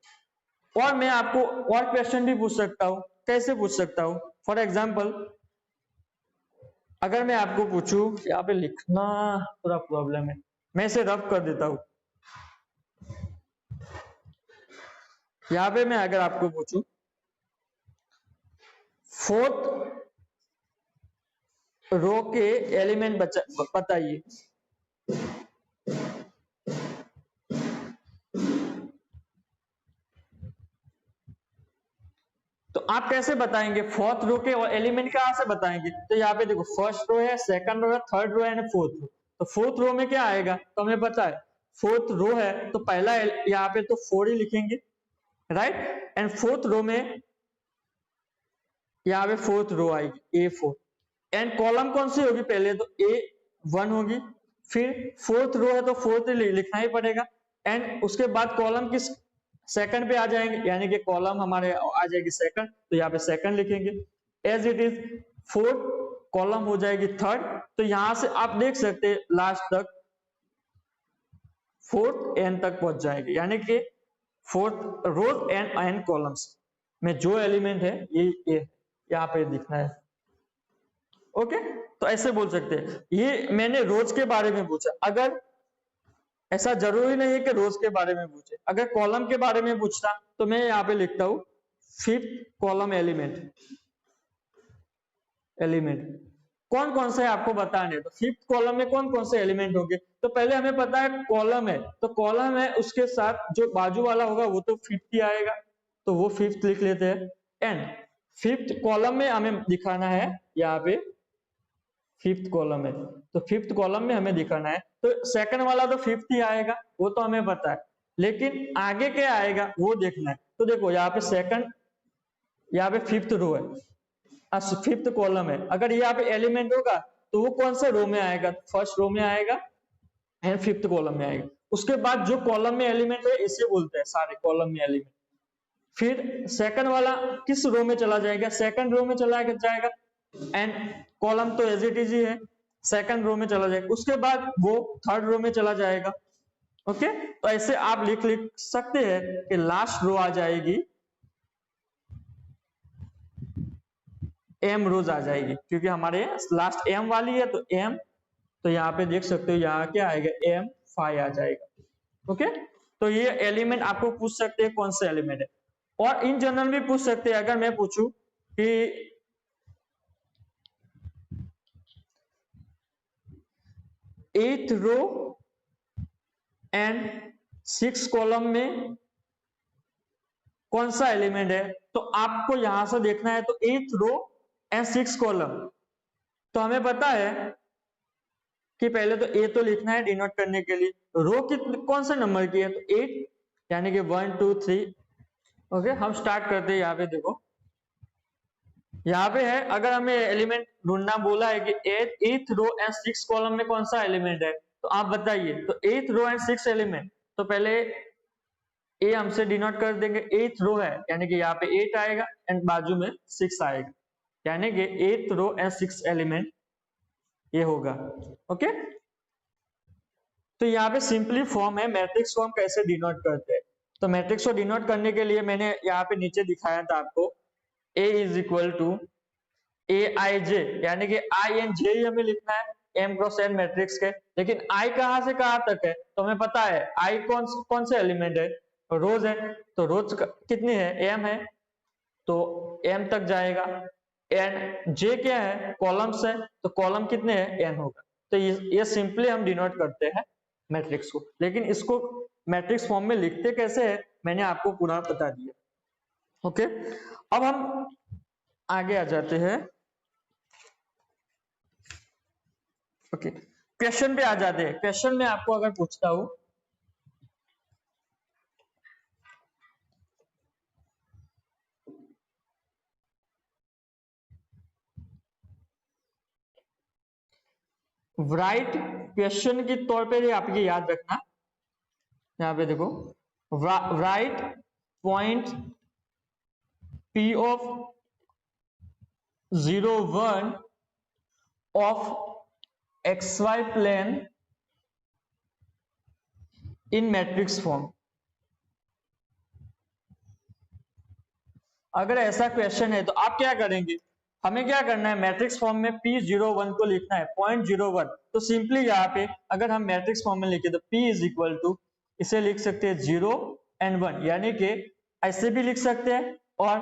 और मैं आपको और क्वेश्चन भी पूछ सकता हूँ। कैसे पूछ सकता हूँ, फॉर एग्जाम्पल अगर मैं आपको पूछूं, यहाँ पे लिखना थोड़ा प्रॉब्लम है, मैं इसे रफ कर देता हूं। यहाँ पे मैं अगर आपको पूछूं फोर्थ रो के एलिमेंट बताइए, तो आप कैसे बताएंगे फोर्थ रो के एलिमेंट कहां से बताएंगे। तो यहाँ पे देखो फर्स्ट रो है, सेकंड रो है, थर्ड रो है एंड फोर्थ रो। तो फोर्थ रो में क्या आएगा, तो हमें पता है फोर्थ रो है तो पहला यहाँ पे तो 4 ही लिखेंगे, राइट। एंड फोर्थ रो में यहाँ पे फोर्थ रो आएगी A4, एंड कॉलम कौन सी होगी, पहले तो A1 होगी, फिर फोर्थ रो है तो फोर्थ लिखना ही पड़ेगा, एंड उसके बाद कॉलम किस सेकंड पे आ जाएंगे, यानी कि कॉलम हमारे आ जाएगी सेकंड, तो यहाँ पे सेकंड लिखेंगे। As it is fourth column हो जाएगी थर्ड, तो यहां से आप देख सकते हैं लास्ट तक फोर्थ एन तक पहुंच जाएगी, यानी कि fourth rows and n columns में जो एलिमेंट है ये यहाँ पे दिखना है, ओके। तो ऐसे बोल सकते हैं, ये मैंने रोज के बारे में पूछा। अगर ऐसा जरूरी नहीं है कि रोज के बारे में पूछे, अगर कॉलम के बारे में पूछता तो मैं यहाँ पे लिखता हूँ फिफ्थ कॉलम एलिमेंट कौन कौन से है आपको बताने। तो फिफ्थ कॉलम में कौन कौन से एलिमेंट होंगे, तो पहले हमें पता है कॉलम है, तो कॉलम है उसके साथ जो बाजू वाला होगा वो तो फिफ्थ ही आएगा, तो वो फिफ्थ लिख लेते हैं। एंड फिफ्थ कॉलम में हमें दिखाना है, यहाँ पे फिफ्थ कॉलम है, तो फिफ्थ कॉलम में हमें दिखाना है, तो सेकंड वाला तो फिफ्थ ही आएगा, वो तो हमें पता है, लेकिन आगे क्या आएगा वो देखना है। तो देखो यहाँ पे सेकंड, यहाँ पे फिफ्थ रो है, फिफ्थ कॉलम है, अगर यहाँ पे एलिमेंट होगा तो वो कौन से रो में आएगा, फर्स्ट रो में आएगा एंड फिफ्थ कॉलम में आएगा। उसके बाद जो कॉलम में एलिमेंट है इसे बोलते हैं सारे कॉलम में एलिमेंट। फिर सेकंड वाला किस रो में चला जाएगा, सेकंड रो में चला जाएगा, एंड कॉलम तो एज इट इज ही है, सेकंड रो में चला जाएगा, उसके बाद वो थर्ड रो में चला जाएगा। ओके, तो ऐसे आप लिख सकते हैं कि लास्ट रो आ जाएगी एम रोज आ जाएगी, क्योंकि हमारे लास्ट एम वाली है, तो एम, तो यहाँ पे देख सकते हो यहाँ क्या आएगा एम 5 आ जाएगा। ओके, तो ये एलिमेंट आपको पूछ सकते हैं कौन सा एलिमेंट है, और इन जनरल भी पूछ सकते हैं। अगर मैं पूछूं कि एथ रो एंड 6 कॉलम में कौन सा एलिमेंट है, तो आपको यहां से देखना है, तो एथ रो एंड 6 कॉलम, तो हमें पता है कि पहले तो ए तो लिखना है डिनोट करने के लिए, रो कौन सा नंबर की है, तो 8, यानी कि 1 2 3। ओके, हम स्टार्ट करते हैं। यहाँ पे देखो, यहाँ पे है, अगर हमें एलिमेंट ढूंढना बोला है कि एथ रो एंड 6 कॉलम में कौन सा एलिमेंट है, तो आप बताइए। तो एथ रो एंड 6 एलिमेंट, तो पहले ए हमसे डिनोट कर देंगे, एथ रो है यानी कि यहाँ पे 8 आएगा एंड बाजू में 6 आएगा, यानी कि एथ रो एंड 6 एलिमेंट ये होगा। ओके, तो यहाँ पे सिंपली फॉर्म है, मैट्रिक्स फॉर्म कैसे डिनोट करते हैं। तो मैट्रिक्स को डिनोट करने के लिए मैंने यहाँ पे नीचे दिखाया था आपको, ए इज इक्वल टू ए आई जे, यानी कि आई एंड जे ही हमें लिखना है एम क्रॉस एन मैट्रिक्स के, लेकिन आई कहां से कहां तक है, तो हमें पता है आई कौन से एलिमेंट है, रोज है, तो रोज कितनी है, एम है, तो एम तक जाएगा। एन जे क्या है, कॉलम्स है, तो कॉलम कितने हैं, एन होगा। तो ये सिंपली हम डिनोट करते हैं मैट्रिक्स को, लेकिन इसको मैट्रिक्स फॉर्म में लिखते कैसे है मैंने आपको पूरा बता दिया। ओके, अब हम आगे आ जाते हैं। ओके, क्वेश्चन पे आ जाते हैं। क्वेश्चन में आपको अगर पूछता हूं, राइट क्वेश्चन के तौर पे आपकी याद रखना, यहाँ पे देखो, right point P of 0 1 of xy plane in matrix form। अगर ऐसा क्वेश्चन है तो आप क्या करेंगे, हमें क्या करना है, मैट्रिक्स फॉर्म में P01 को लिखना है, 0.01। तो सिंपली यहाँ पे अगर हम मैट्रिक्स फॉर्म में लिखे तो P इज इक्वल टू, इसे लिख सकते हैं 0 and 1, यानी कि ऐसे भी लिख सकते हैं, और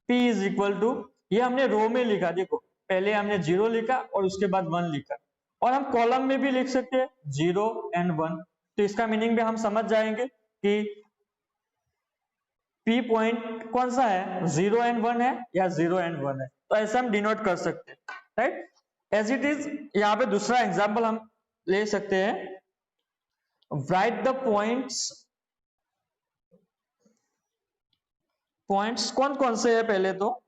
P इज इक्वल टू, ये हमने रो में लिखा, देखो पहले हमने 0 लिखा और उसके बाद 1 लिखा, और हम कॉलम में भी लिख सकते हैं 0 and 1। तो इसका मीनिंग भी हम समझ जाएंगे कि P पॉइंट कौन सा है, 0 and 1 है या 0 and 1 है, तो ऐसे हम डिनोट कर सकते हैं, राइट। एज इट इज यहाँ पे दूसरा एग्जांपल हम ले सकते हैं, राइट द पॉइंट्स कौन कौन से है, पहले तो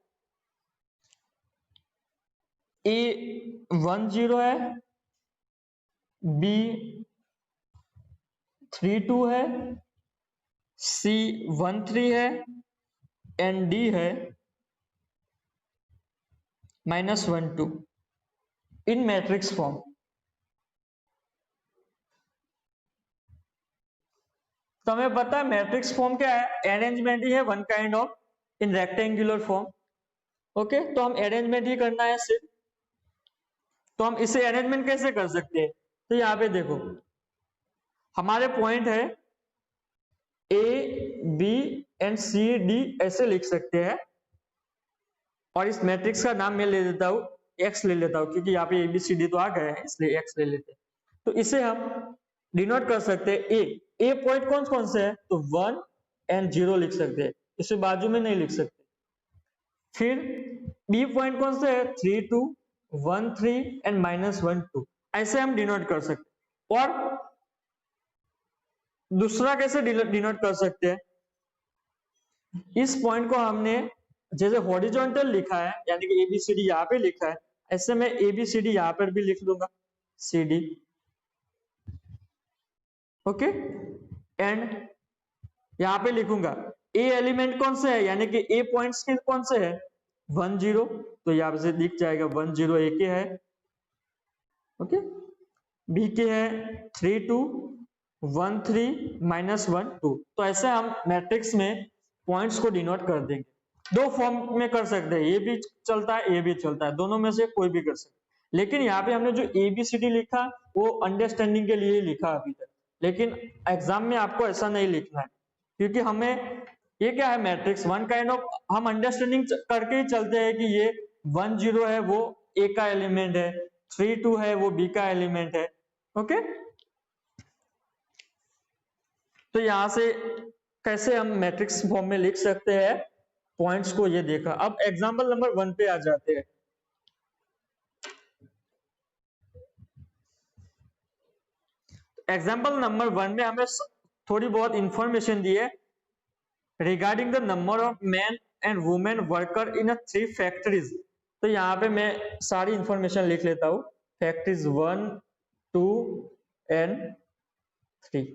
A10 है, B32 है, C13 है, एंड D है -12 इन मैट्रिक्स फॉर्म। तो हमें पता है मैट्रिक्स फॉर्म क्या है, अरेंजमेंट ही है one kind of in rectangular form. Okay, तो हम अरेंजमेंट ही करना है सिर्फ। तो हम इसे अरेंजमेंट कैसे कर सकते हैं, तो यहाँ पे देखो हमारे पॉइंट है A B and C D ऐसे लिख सकते हैं, और इस मैट्रिक्स का नाम मैं ले लेता हूँ एक्स ले लेता हूँ, क्योंकि यहाँ पे एबीसीडी तो आ गए हैं इसलिए एक्स ले लेते हैं। तो इसे हम डिनोट कर सकते हैं ए पॉइंट कौन कौन से है, तो 1 एंड 0 लिख सकते हैं, इसे बाजू में नहीं लिख सकते। फिर बी पॉइंट कौन से है, 3 2 1 3 एंड -1 2, ऐसे हम डिनोट कर सकते हैं। और दूसरा कैसे डिनोट कर सकते हैं, इस पॉइंट को हमने जैसे हॉरिजॉन्टल लिखा है, यानी कि एबीसीडी यहाँ पे लिखा है, ऐसे मैं एबीसीडी यहाँ पर भी लिख लूंगा सी डी, ओके। एंड यहाँ पे लिखूंगा ए एलिमेंट कौन से है, यानी कि ए पॉइंट्स के कौन से है, 1 0, तो यहाँ से दिख जाएगा 1 0 ए के है, ओके। बी के है 3 2 1 3 -1 2, तो ऐसे हम मैट्रिक्स में पॉइंट्स को डिनोट कर देंगे। दो फॉर्म में कर सकते हैं, ये भी चलता है ये भी चलता है, दोनों में से कोई भी कर सकते हैं। लेकिन यहाँ पे हमने जो एबीसीडी लिखा वो अंडरस्टैंडिंग के लिए लिखा अभी तक, लेकिन एग्जाम में आपको ऐसा नहीं लिखना है, क्योंकि हमें ये क्या है मैट्रिक्स, वन काइंड ऑफ हम अंडरस्टैंडिंग करके ही चलते हैं कि ये 1 0 है वो ए का एलिमेंट है, 3 2 है वो बी का एलिमेंट है, ओके। तो यहां से कैसे हम मैट्रिक्स फॉर्म में लिख सकते हैं पॉइंट्स को, ये देखा। अब एग्जांपल नंबर 1 पे आ जाते हैं। एग्जांपल नंबर 1 में हमें थोड़ी बहुत इंफॉर्मेशन दी है regarding the number of man and women worker in 3 factories. तो यहाँ पे मैं सारी इंफॉर्मेशन लिख लेता हूँ, factories 1 2 and 3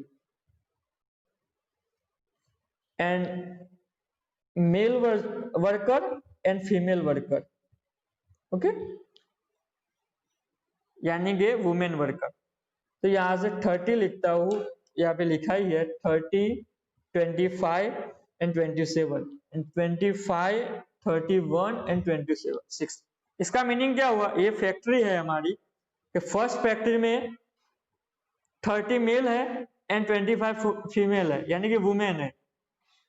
and male worker and female worker, okay, यानी कि वुमेन वर्कर। तो यहां से 30 लिखता हूं, यहाँ पे लिखा ही है 30 25 एंड 27 एंड 25 31 एंड 27 6। इसका मीनिंग क्या हुआ, ये फैक्ट्री है हमारी, कि फर्स्ट फैक्ट्री में 30 मेल है एंड 25 फीमेल है, यानी कि वुमेन है।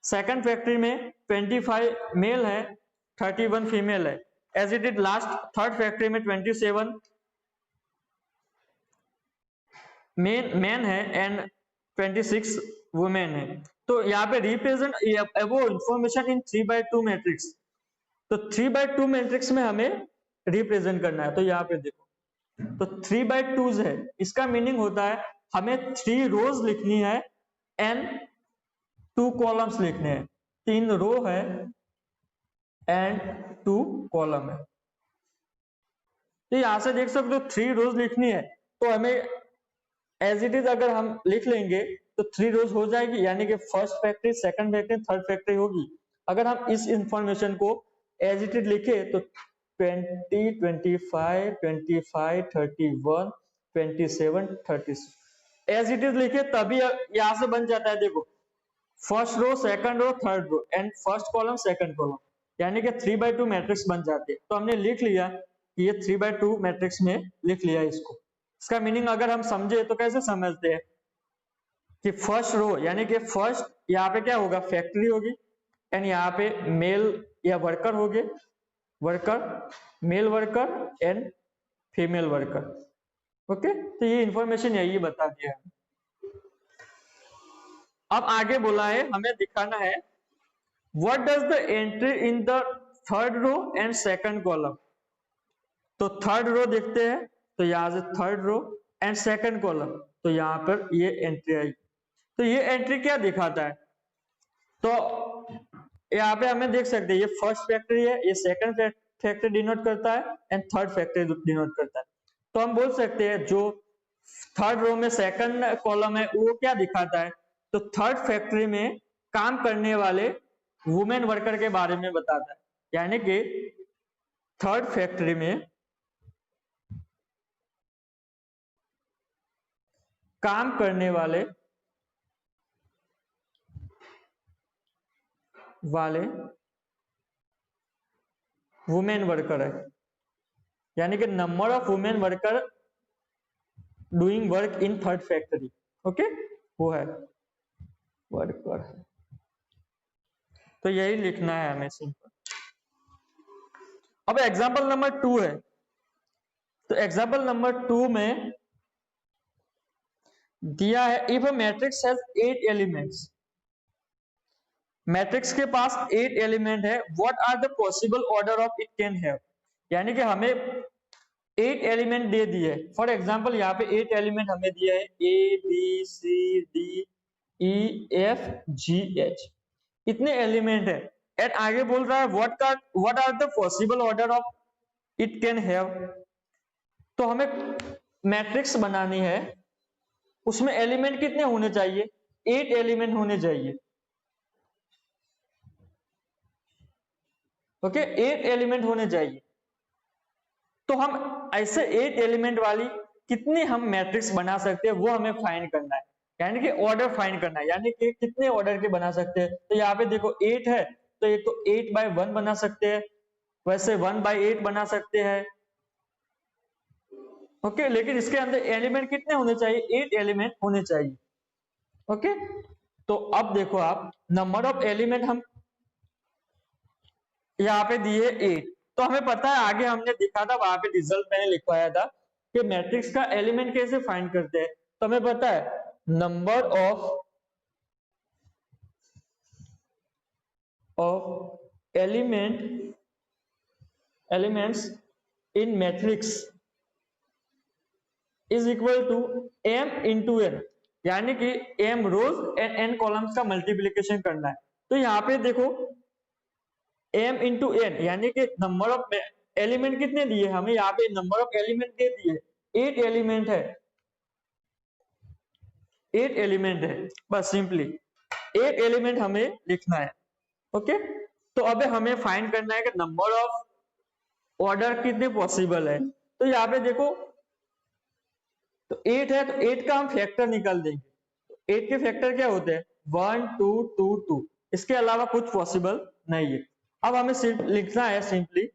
सेकंड फैक्ट्री में 25 मेल है 31 फीमेल है, as it is last third factory में 27 मैन है एंड 26 वुमेन है। तो यहाँ पे रिप्रेजेंट वो इंफॉर्मेशन इन 3/2 मैट्रिक्स, तो 3/2 मैट्रिक्स में हमें रिप्रेजेंट करना है। तो यहाँ पे देखो, तो 3/2 है, इसका मीनिंग होता है हमें 3 रोज लिखनी है एंड 2 कॉलम्स लिखने हैं, 3 रो है एंड 2 कॉलम है। तो यहां से देख सकते हो 3 रोज लिखनी है, तो हमें एज इट इज अगर हम लिख लेंगे तो 3 रोज हो जाएगी, यानी कि first factory second factory third factory होगी। अगर हम इस इंफॉर्मेशन को एज इट इज लिखे तो 20 25 25 31 27 36 एज इट इज लिखे तभी यहां से बन जाता है। देखो, first row second row third row and first column second column, यानी कि 3/2 मैट्रिक्स बन जाते हैं। तो हमने लिख लिया कि ये 3/2 मैट्रिक्स में लिख लिया इसको। इसका मीनिंग अगर हम समझे तो कैसे समझते हैं कि फर्स्ट रो यानी कि फर्स्ट यहाँ पे क्या होगा, फैक्ट्री होगी एंड यहाँ पे मेल या वर्कर होंगे, worker male worker and female worker, okay. तो ये इंफॉर्मेशन यही बता दिया है। अब आगे बोला है हमें दिखाना है what does the entry in the third row and second column. तो थर्ड रो देखते हैं, तो यहां से third row and second column, तो यहां पर ये एंट्री आई। तो ये एंट्री क्या दिखाता है, तो यहाँ पे हमें देख सकते हैं ये फर्स्ट फैक्ट्री है, ये सेकंड फैक्ट्री डिनोट करता है एंड थर्ड फैक्ट्री डिनोट करता है। तो हम बोल सकते हैं जो थर्ड रो में सेकंड कॉलम है वो क्या दिखाता है, तो थर्ड फैक्ट्री में काम करने वाले वुमेन वर्कर के बारे में बताता है, यानी कि थर्ड फैक्ट्री में काम करने वाले वुमेन वर्कर है, यानी कि number of women worker doing work in third factory, okay, वो है वर्कर है। तो यही लिखना है हमें सिंपल। अब एग्जाम्पल नंबर 2 है, तो एग्जाम्पल नंबर 2 में दिया है if a matrix has 8 elements, matrix के पास 8 एलिमेंट है, what are the possible order of it can have, यानी कि हमें 8 एलिमेंट दे दिए। फॉर एग्जांपल यहाँ पे 8 एलिमेंट हमें दिया है A B C D E F G H, इतने एलिमेंट है। एंड आगे बोल रहा है what are the possible order of it can have. तो हमें मैट्रिक्स बनानी है, उसमें एलिमेंट कितने होने चाहिए, 8 एलिमेंट होने चाहिए। ओके 8 एलिमेंट होने चाहिए। तो हम ऐसे 8 एलिमेंट वाली कितनी हम मैट्रिक्स बना सकते हैं वो हमें फाइंड करना है, यानी कि ऑर्डर फाइंड करना है, यानी कि कितने ऑर्डर के बना सकते हैं। तो यहाँ पे देखो 8 है, तो एक तो 8 बाय 1 बना सकते हैं, वैसे 1 बाय 8 बना सकते हैं। ओके लेकिन इसके अंदर एलिमेंट कितने होने चाहिए, 8 एलिमेंट होने चाहिए। ओके तो अब देखो आप नंबर ऑफ एलिमेंट हम यहाँ पे दिए 8, तो हमें पता है आगे हमने दिखा था, वहां पे रिजल्ट मैंने लिखवाया था कि मैट्रिक्स का एलिमेंट कैसे फाइंड करते हैं। तो हमें पता है number of elements in matrix is equal to m into n, यानी कि m rows and n columns का मल्टीप्लीकेशन करना है। तो यहाँ पे देखो m इंटू n, यानी कि नंबर ऑफ एलिमेंट कितने दिए हमें, यहाँ पे नंबर ऑफ एलिमेंट दे दिए 8 एलिमेंट है, 8 एलिमेंट है, बस सिंपली 8 एलिमेंट हमें लिखना है। ओके तो अब हमें फाइंड करना है कि नंबर ऑफ ऑर्डर कितने पॉसिबल है। तो यहाँ पे देखो तो 8 है, तो 8 का हम फैक्टर निकाल देंगे। 8 के फैक्टर क्या होते हैं 1 2 2 2, इसके अलावा कुछ पॉसिबल नहीं है। अब हमें सिर्फ लिखना है सिंपली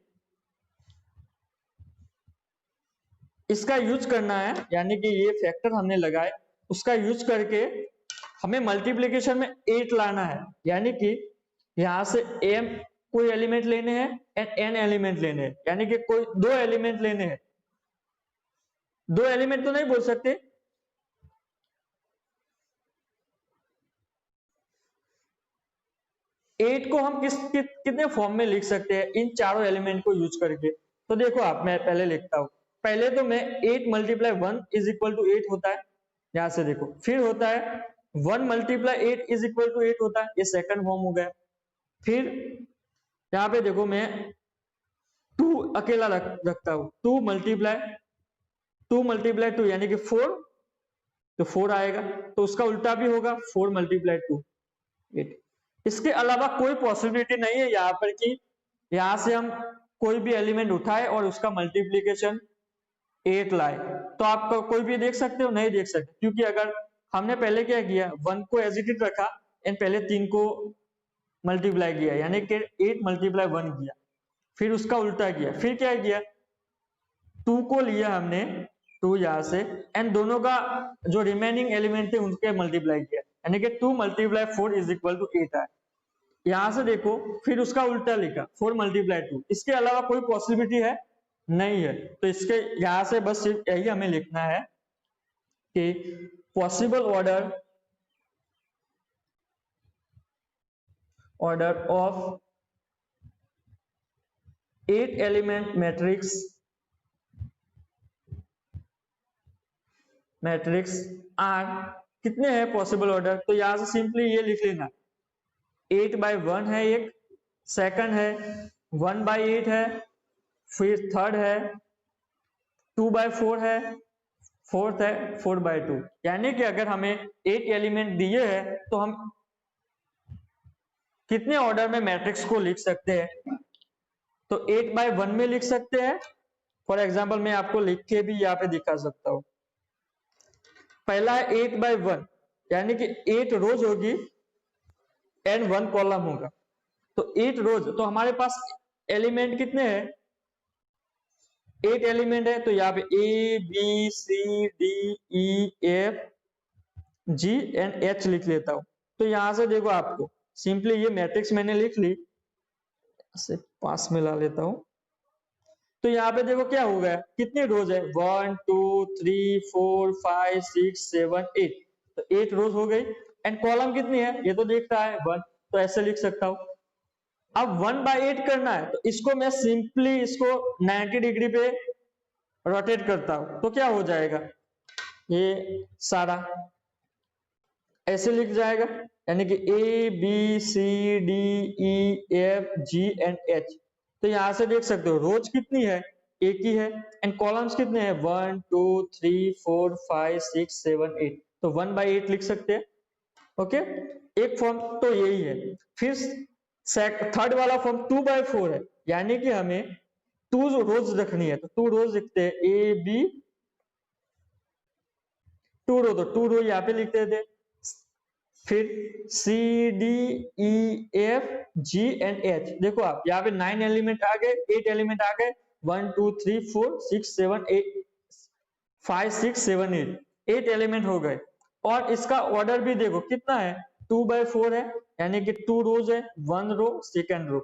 इसका यूज करना है, यानी कि ये फैक्टर हमने लगाए उसका यूज करके हमें मल्टीप्लीकेशन में 8 लाना है, यानी कि यहां से m कोई एलिमेंट लेने हैं एंड n एलिमेंट लेने हैं, यानी कि कोई 2 एलिमेंट लेने हैं। 2 एलिमेंट तो नहीं बोल सकते, एट को हम कितने फॉर्म में लिख सकते हैं इन चारों एलिमेंट को यूज करके। तो देखो आप मैं पहले लिखता हूं, पहले तो मैं 8 मल्टीप्लाई 1 इज इक्वल टू 8 होता है, यहां से देखो, फिर होता है 1 मल्टीप्लाई 8 इज इक्वल टू 8 होता है, ये सेकंड फॉर्म हो गया। फिर यहाँ पे देखो मैं 2 अकेला रखता हूं, 2 मल्टीप्लाई 2 यानी कि 4, तो 4 आएगा, तो उसका उल्टा भी होगा 4 मल्टीप्लाई 2 8। इसके अलावा कोई पॉसिबिलिटी नहीं है यहाँ पर कि यहां से हम कोई भी एलिमेंट उठाए और उसका मल्टीप्लीकेशन 8 लाए। तो आप कोई भी देख सकते हो, नहीं देख सकते, क्योंकि अगर हमने पहले क्या किया 1 को एज इट इज रखा एंड पहले 3 को मल्टीप्लाई किया, यानी कि 8 मल्टीप्लाई 1 किया, फिर उसका उल्टा किया, फिर क्या किया 2 को लिया हमने 2 यहां से एंड दोनों का जो रिमेनिंग एलिमेंट थे उनके मल्टीप्लाई किया, यानी कि 2 मल्टीप्लाई 4 इज इक्वल टू 8 आया। यहां से देखो फिर उसका उल्टा लिखा 4 मल्टीप्लाई 2, इसके अलावा कोई पॉसिबिलिटी है नहीं है। तो इसके यहां से बस सिर्फ यही हमें लिखना है कि possible order of 8 element matrix are कितने हैं पॉसिबल ऑर्डर। तो यहां से सिंपली ये लिख लेना 8 बाय 1 है, एक सेकंड है 1 बाय 8 है, फिर थर्ड है 2 बाय 4 है, फोर्थ है 4 बाय 2। यानी कि अगर हमें 8 एलिमेंट दिए हैं तो हम कितने ऑर्डर में मैट्रिक्स को लिख सकते हैं, तो 8 बाय 1 में लिख सकते हैं। फॉर एग्जाम्पल मैं आपको लिख के भी यहाँ पे दिखा सकता हूं। पहला है 8 बाय 1, यानी कि 8 रोज होगी एंड 1 कॉलम होगा, तो 8 रोज, तो हमारे पास एलिमेंट कितने हैं 8 एलिमेंट है। तो यहाँ पे A B C D E F G and H लिख लेता हूं। तो यहां से देखो आपको सिंपली ये मैट्रिक्स मैंने लिख ली, इसे पास में ला लेता हूं। तो यहाँ पे देखो क्या हो गया, कितनी रोज है, 1 2 3 4 5 6 7 8, तो 8 रोज हो गई। एंड कॉलम कितनी है, ये तो दिख रहा है 1, तो ऐसे लिख सकता हूं। अब 1/8 करना है, तो इसको मैं सिंपली इसको 90 डिग्री पे रोटेट करता हूं, तो क्या हो जाएगा, ये सारा ऐसे लिख जाएगा, यानी कि A B C D E F G and H। तो यहां से देख सकते हो रोज कितनी है, एक ही है, एंड कॉलम्स कितने हैं, 1 2 3 4 5 6 7 8, तो 1/8 लिख सकते हैं। ओके, एक फॉर्म तो यही है। फिर थर्ड वाला फॉर्म 2/4 है, यानी कि हमें 2 रोज रखनी है, तो 2 रोज लिखते हैं, A B 2 रो, तो 2 रो यहाँ पे लिख देते, फिर C D E F G and H। देखो आप यहाँ पे 9 एलिमेंट आ गए, 8 एलिमेंट आ गए, 1 2 3 4 6 7 8 5 6 7 8, 8 एलिमेंट हो गए। और इसका ऑर्डर भी देखो कितना है, 2/4 है, यानी कि 2 रोज है, 1 row second row,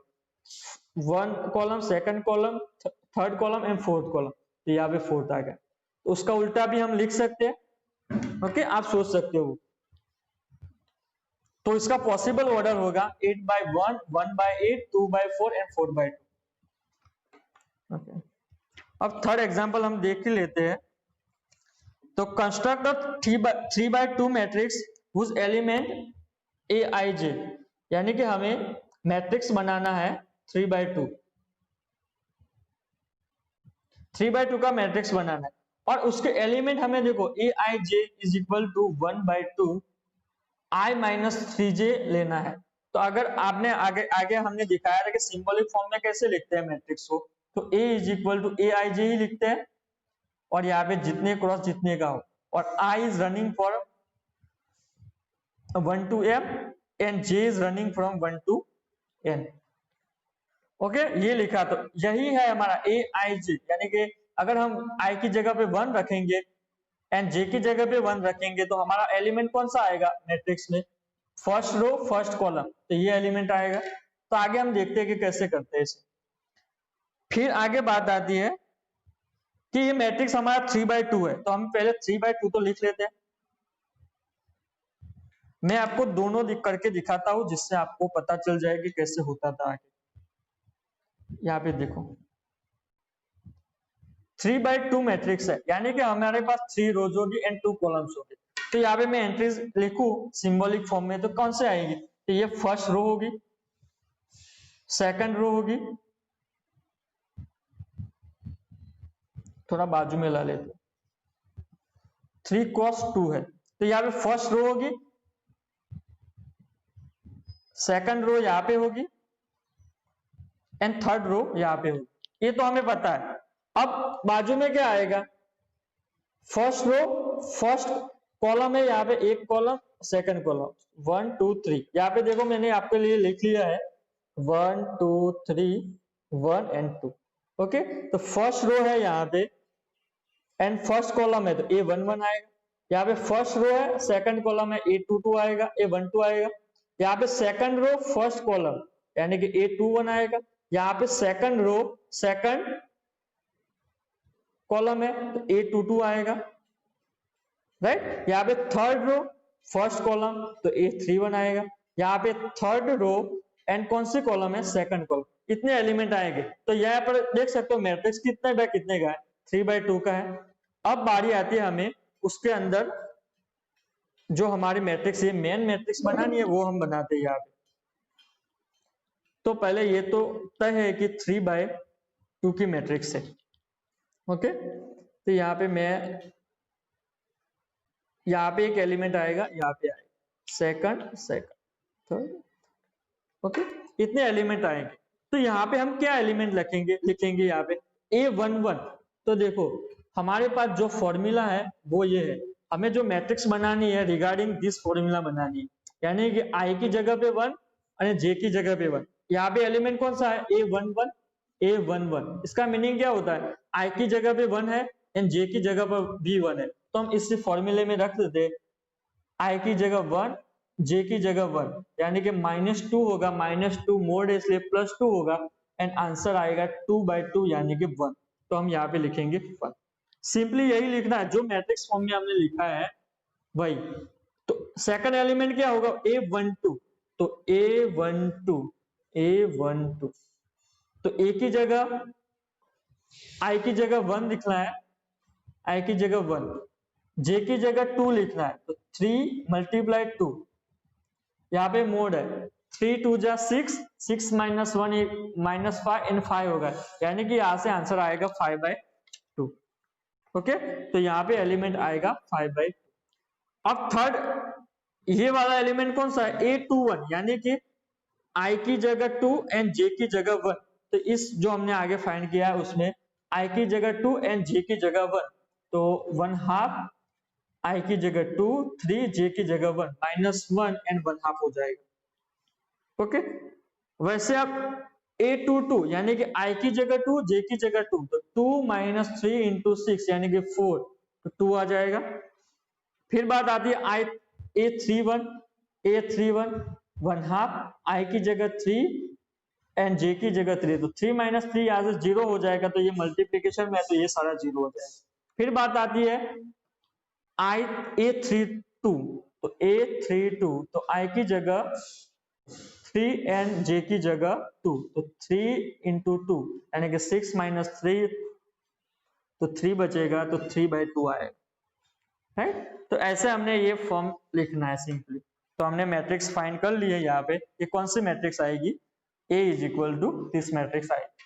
1 column second column third column and fourth column, तो यहाँ पे फोर्थ आ गया। तो उसका उल्टा भी हम लिख सकते हैं। ओके, आप सोच सकते हो। तो इसका पॉसिबल ऑर्डर होगा 8/1, 1/8, 2/4 एंड 4/2। ओके, अब थर्ड एग्जांपल हम देख ही लेते हैं। तो construct a 3/2 matrix whose element Aij, यानी कि हमें मैट्रिक्स बनाना है 3/2, 3/2 का मैट्रिक्स बनाना है, और उसके एलिमेंट हमें देखो Aij is equal to 1/2 I-3j लेना है। तो अगर आपने आगे हमने दिखाया था कि सिंबॉलिक फॉर्म में कैसे लिखते हैं मैट्रिक्स को, तो A is equal to Aij ही लिखते हैं, और यहाँ पे जितने क्रॉस जितने का हो, और I is running for 1 to M and J is running from 1 to N। Okay, ये लिखा, तो यही है हमारा Aij, यानी कि अगर हम I की जगह पे 1 रखेंगे एंड J की जगह पे 1 रखेंगे, तो हमारा एलिमेंट कौन सा आएगा मैट्रिक्स में, फर्स्ट रो फर्स्ट कॉलम, तो ये एलिमेंट आएगा। तो आगे हम देखते हैं कि कैसे करते हैं इसे। फिर आगे बात आती है कि ये मैट्रिक्स हमारा 3/2 है, तो हम पहले 3/2 तो लिख लेते हैं। मैं आपको दोनों करके दिखाता हूं, जिससे आपको पता चल जाए कि कैसे होता था आगे। यहाँ पे देखो 3/2 मैट्रिक्स है, यानी कि हमारे पास 3 रोज होगी एंड 2 कॉलम्स होगी। तो यहाँ पे मैं एंट्रीज लिखूं सिंबॉलिक फॉर्म में, तो कौन से आएगी, तो ये फर्स्ट रो होगी, सेकंड रो होगी, थोड़ा बाजू में ला लेते, 3 क्रॉस 2 है, तो यहाँ पे फर्स्ट रो होगी, सेकंड रो यहाँ पे होगी एंड थर्ड रो यहाँ पे होगी। ये तो हमें पता है। अब बाजू में क्या आएगा, फर्स्ट रो फर्स्ट कॉलम है, यहाँ पे एक कॉलम सेकंड कॉलम, 1 2 3, यहाँ पे देखो मैंने आपके लिए लिख लिया है 1 2 3 1 एंड 2। ओके, तो फर्स्ट रो है यहाँ पे एंड फर्स्ट कॉलम है, तो A11 आएगा। यहाँ पे फर्स्ट रो है, सेकंड कॉलम है, A22 आएगा, A12 आएगा। यहाँ पे सेकंड रो फर्स्ट कॉलम, यानी कि A21 आएगा। यहाँ पे सेकंड रो सेकंड कॉलम है, तो A22 आएगा, राइट। यहाँ पे थर्ड रो फर्स्ट कॉलम, तो A31 आएगा। यहाँ पे थर्ड रो एंड कौन सी कॉलम है, सेकंड कॉलम। इतने एलिमेंट आएंगे। तो यहाँ पर देख सकते हो मैट्रिक्स कितने बाय कितने का है, 3/2 का है। अब बारी आती है हमें उसके अंदर जो हमारी मैट्रिक्स है, मेन मैट्रिक्स बनानी है, वो हम बनाते हैं यहाँ पे। तो पहले ये तो तय है कि 3/2 की मैट्रिक्स है। ओके, तो यहाँ पे मैं यहाँ पे एक एलिमेंट आएगा, यहाँ पे आएगा सेकंड सेकंड थर्ड। ओके, इतने एलिमेंट आएंगे। तो यहाँ पे हम क्या एलिमेंट लिखेंगे यहाँ पे A11। तो देखो हमारे पास जो फॉर्मूला है वो ये है, हमें जो मैट्रिक्स बनानी है रिगार्डिंग दिस फॉर्मूला बनानी है, यानी कि I की जगह पे 1 और J की जगह पे 1। यहाँ पे एलिमेंट कौन सा है, A11 A11। इसका मीनिंग क्या होता है, I की जगह पे 1 है एंड J की जगह पर भी 1 है, तो हम इस फॉर्मूले में रख देते I की जगह 1 जे की जगह 1, यानी कि -2 होगा, -2 मोड है इसलिए +2 होगा, एंड आंसर आएगा 2/2 यानी कि 1। तो हम यहाँ पे लिखेंगे 1। सिंपली यही लिखना है, जो मैट्रिक्स फॉर्म में हमने लिखा है वही। तो सेकंड एलिमेंट क्या होगा, A12, तो A12 तो A की जगह I की जगह 1 लिखना है, I की जगह 1, J की जगह 2 लिखना है, तो 3 × 2, यहाँ पे मोड है 3 2 जा 6, 6 - 1 -5 एंड 5 होगा, यानी कि यहाँ से आंसर आएगा 5/2। ओके, तो यहाँ पे एलिमेंट आएगा 5/2। अब थर्ड, ये वाला एलिमेंट कौन सा है, A21, यानी कि I की जगह 2 एंड J की जगह 1। तो इस जो हमने आगे फाइंड किया है उसमें I की जगह 2 एंड J की जगह 1, तो 1/2 I की जगह 2, 3 J की जगह 1, -1 एंड 1/2 हो जाएगा। ओके, वैसे अब A22 यानी कि I की जगह 2, J की जगह 2, तो 2 - 3 × 6 यानी कि 4, तो 2 आ जाएगा। फिर बात आती है A31, 1/2 I की जगह 3 एंड J की जगह 3, तो 3 - 3 यहाँ से 0 हो जाएगा, तो ये मल्टीप्लीकेशन में है तो ये सारा 0 हो जाएगा। फिर बात आती है A32, तो A32 तो I की जगह 3 एंड J की जगह 2, तो 3 × 2 यानी कि 6 - 3, तो 3 बचेगा, तो 3/2 आएगा, राइट। तो ऐसे हमने ये फॉर्म लिखना है सिंपली। तो हमने मैट्रिक्स फाइंड कर ली है, यहाँ पे ये कौन सी मैट्रिक्स आएगी, A = दिस मैट्रिक्स आएगी।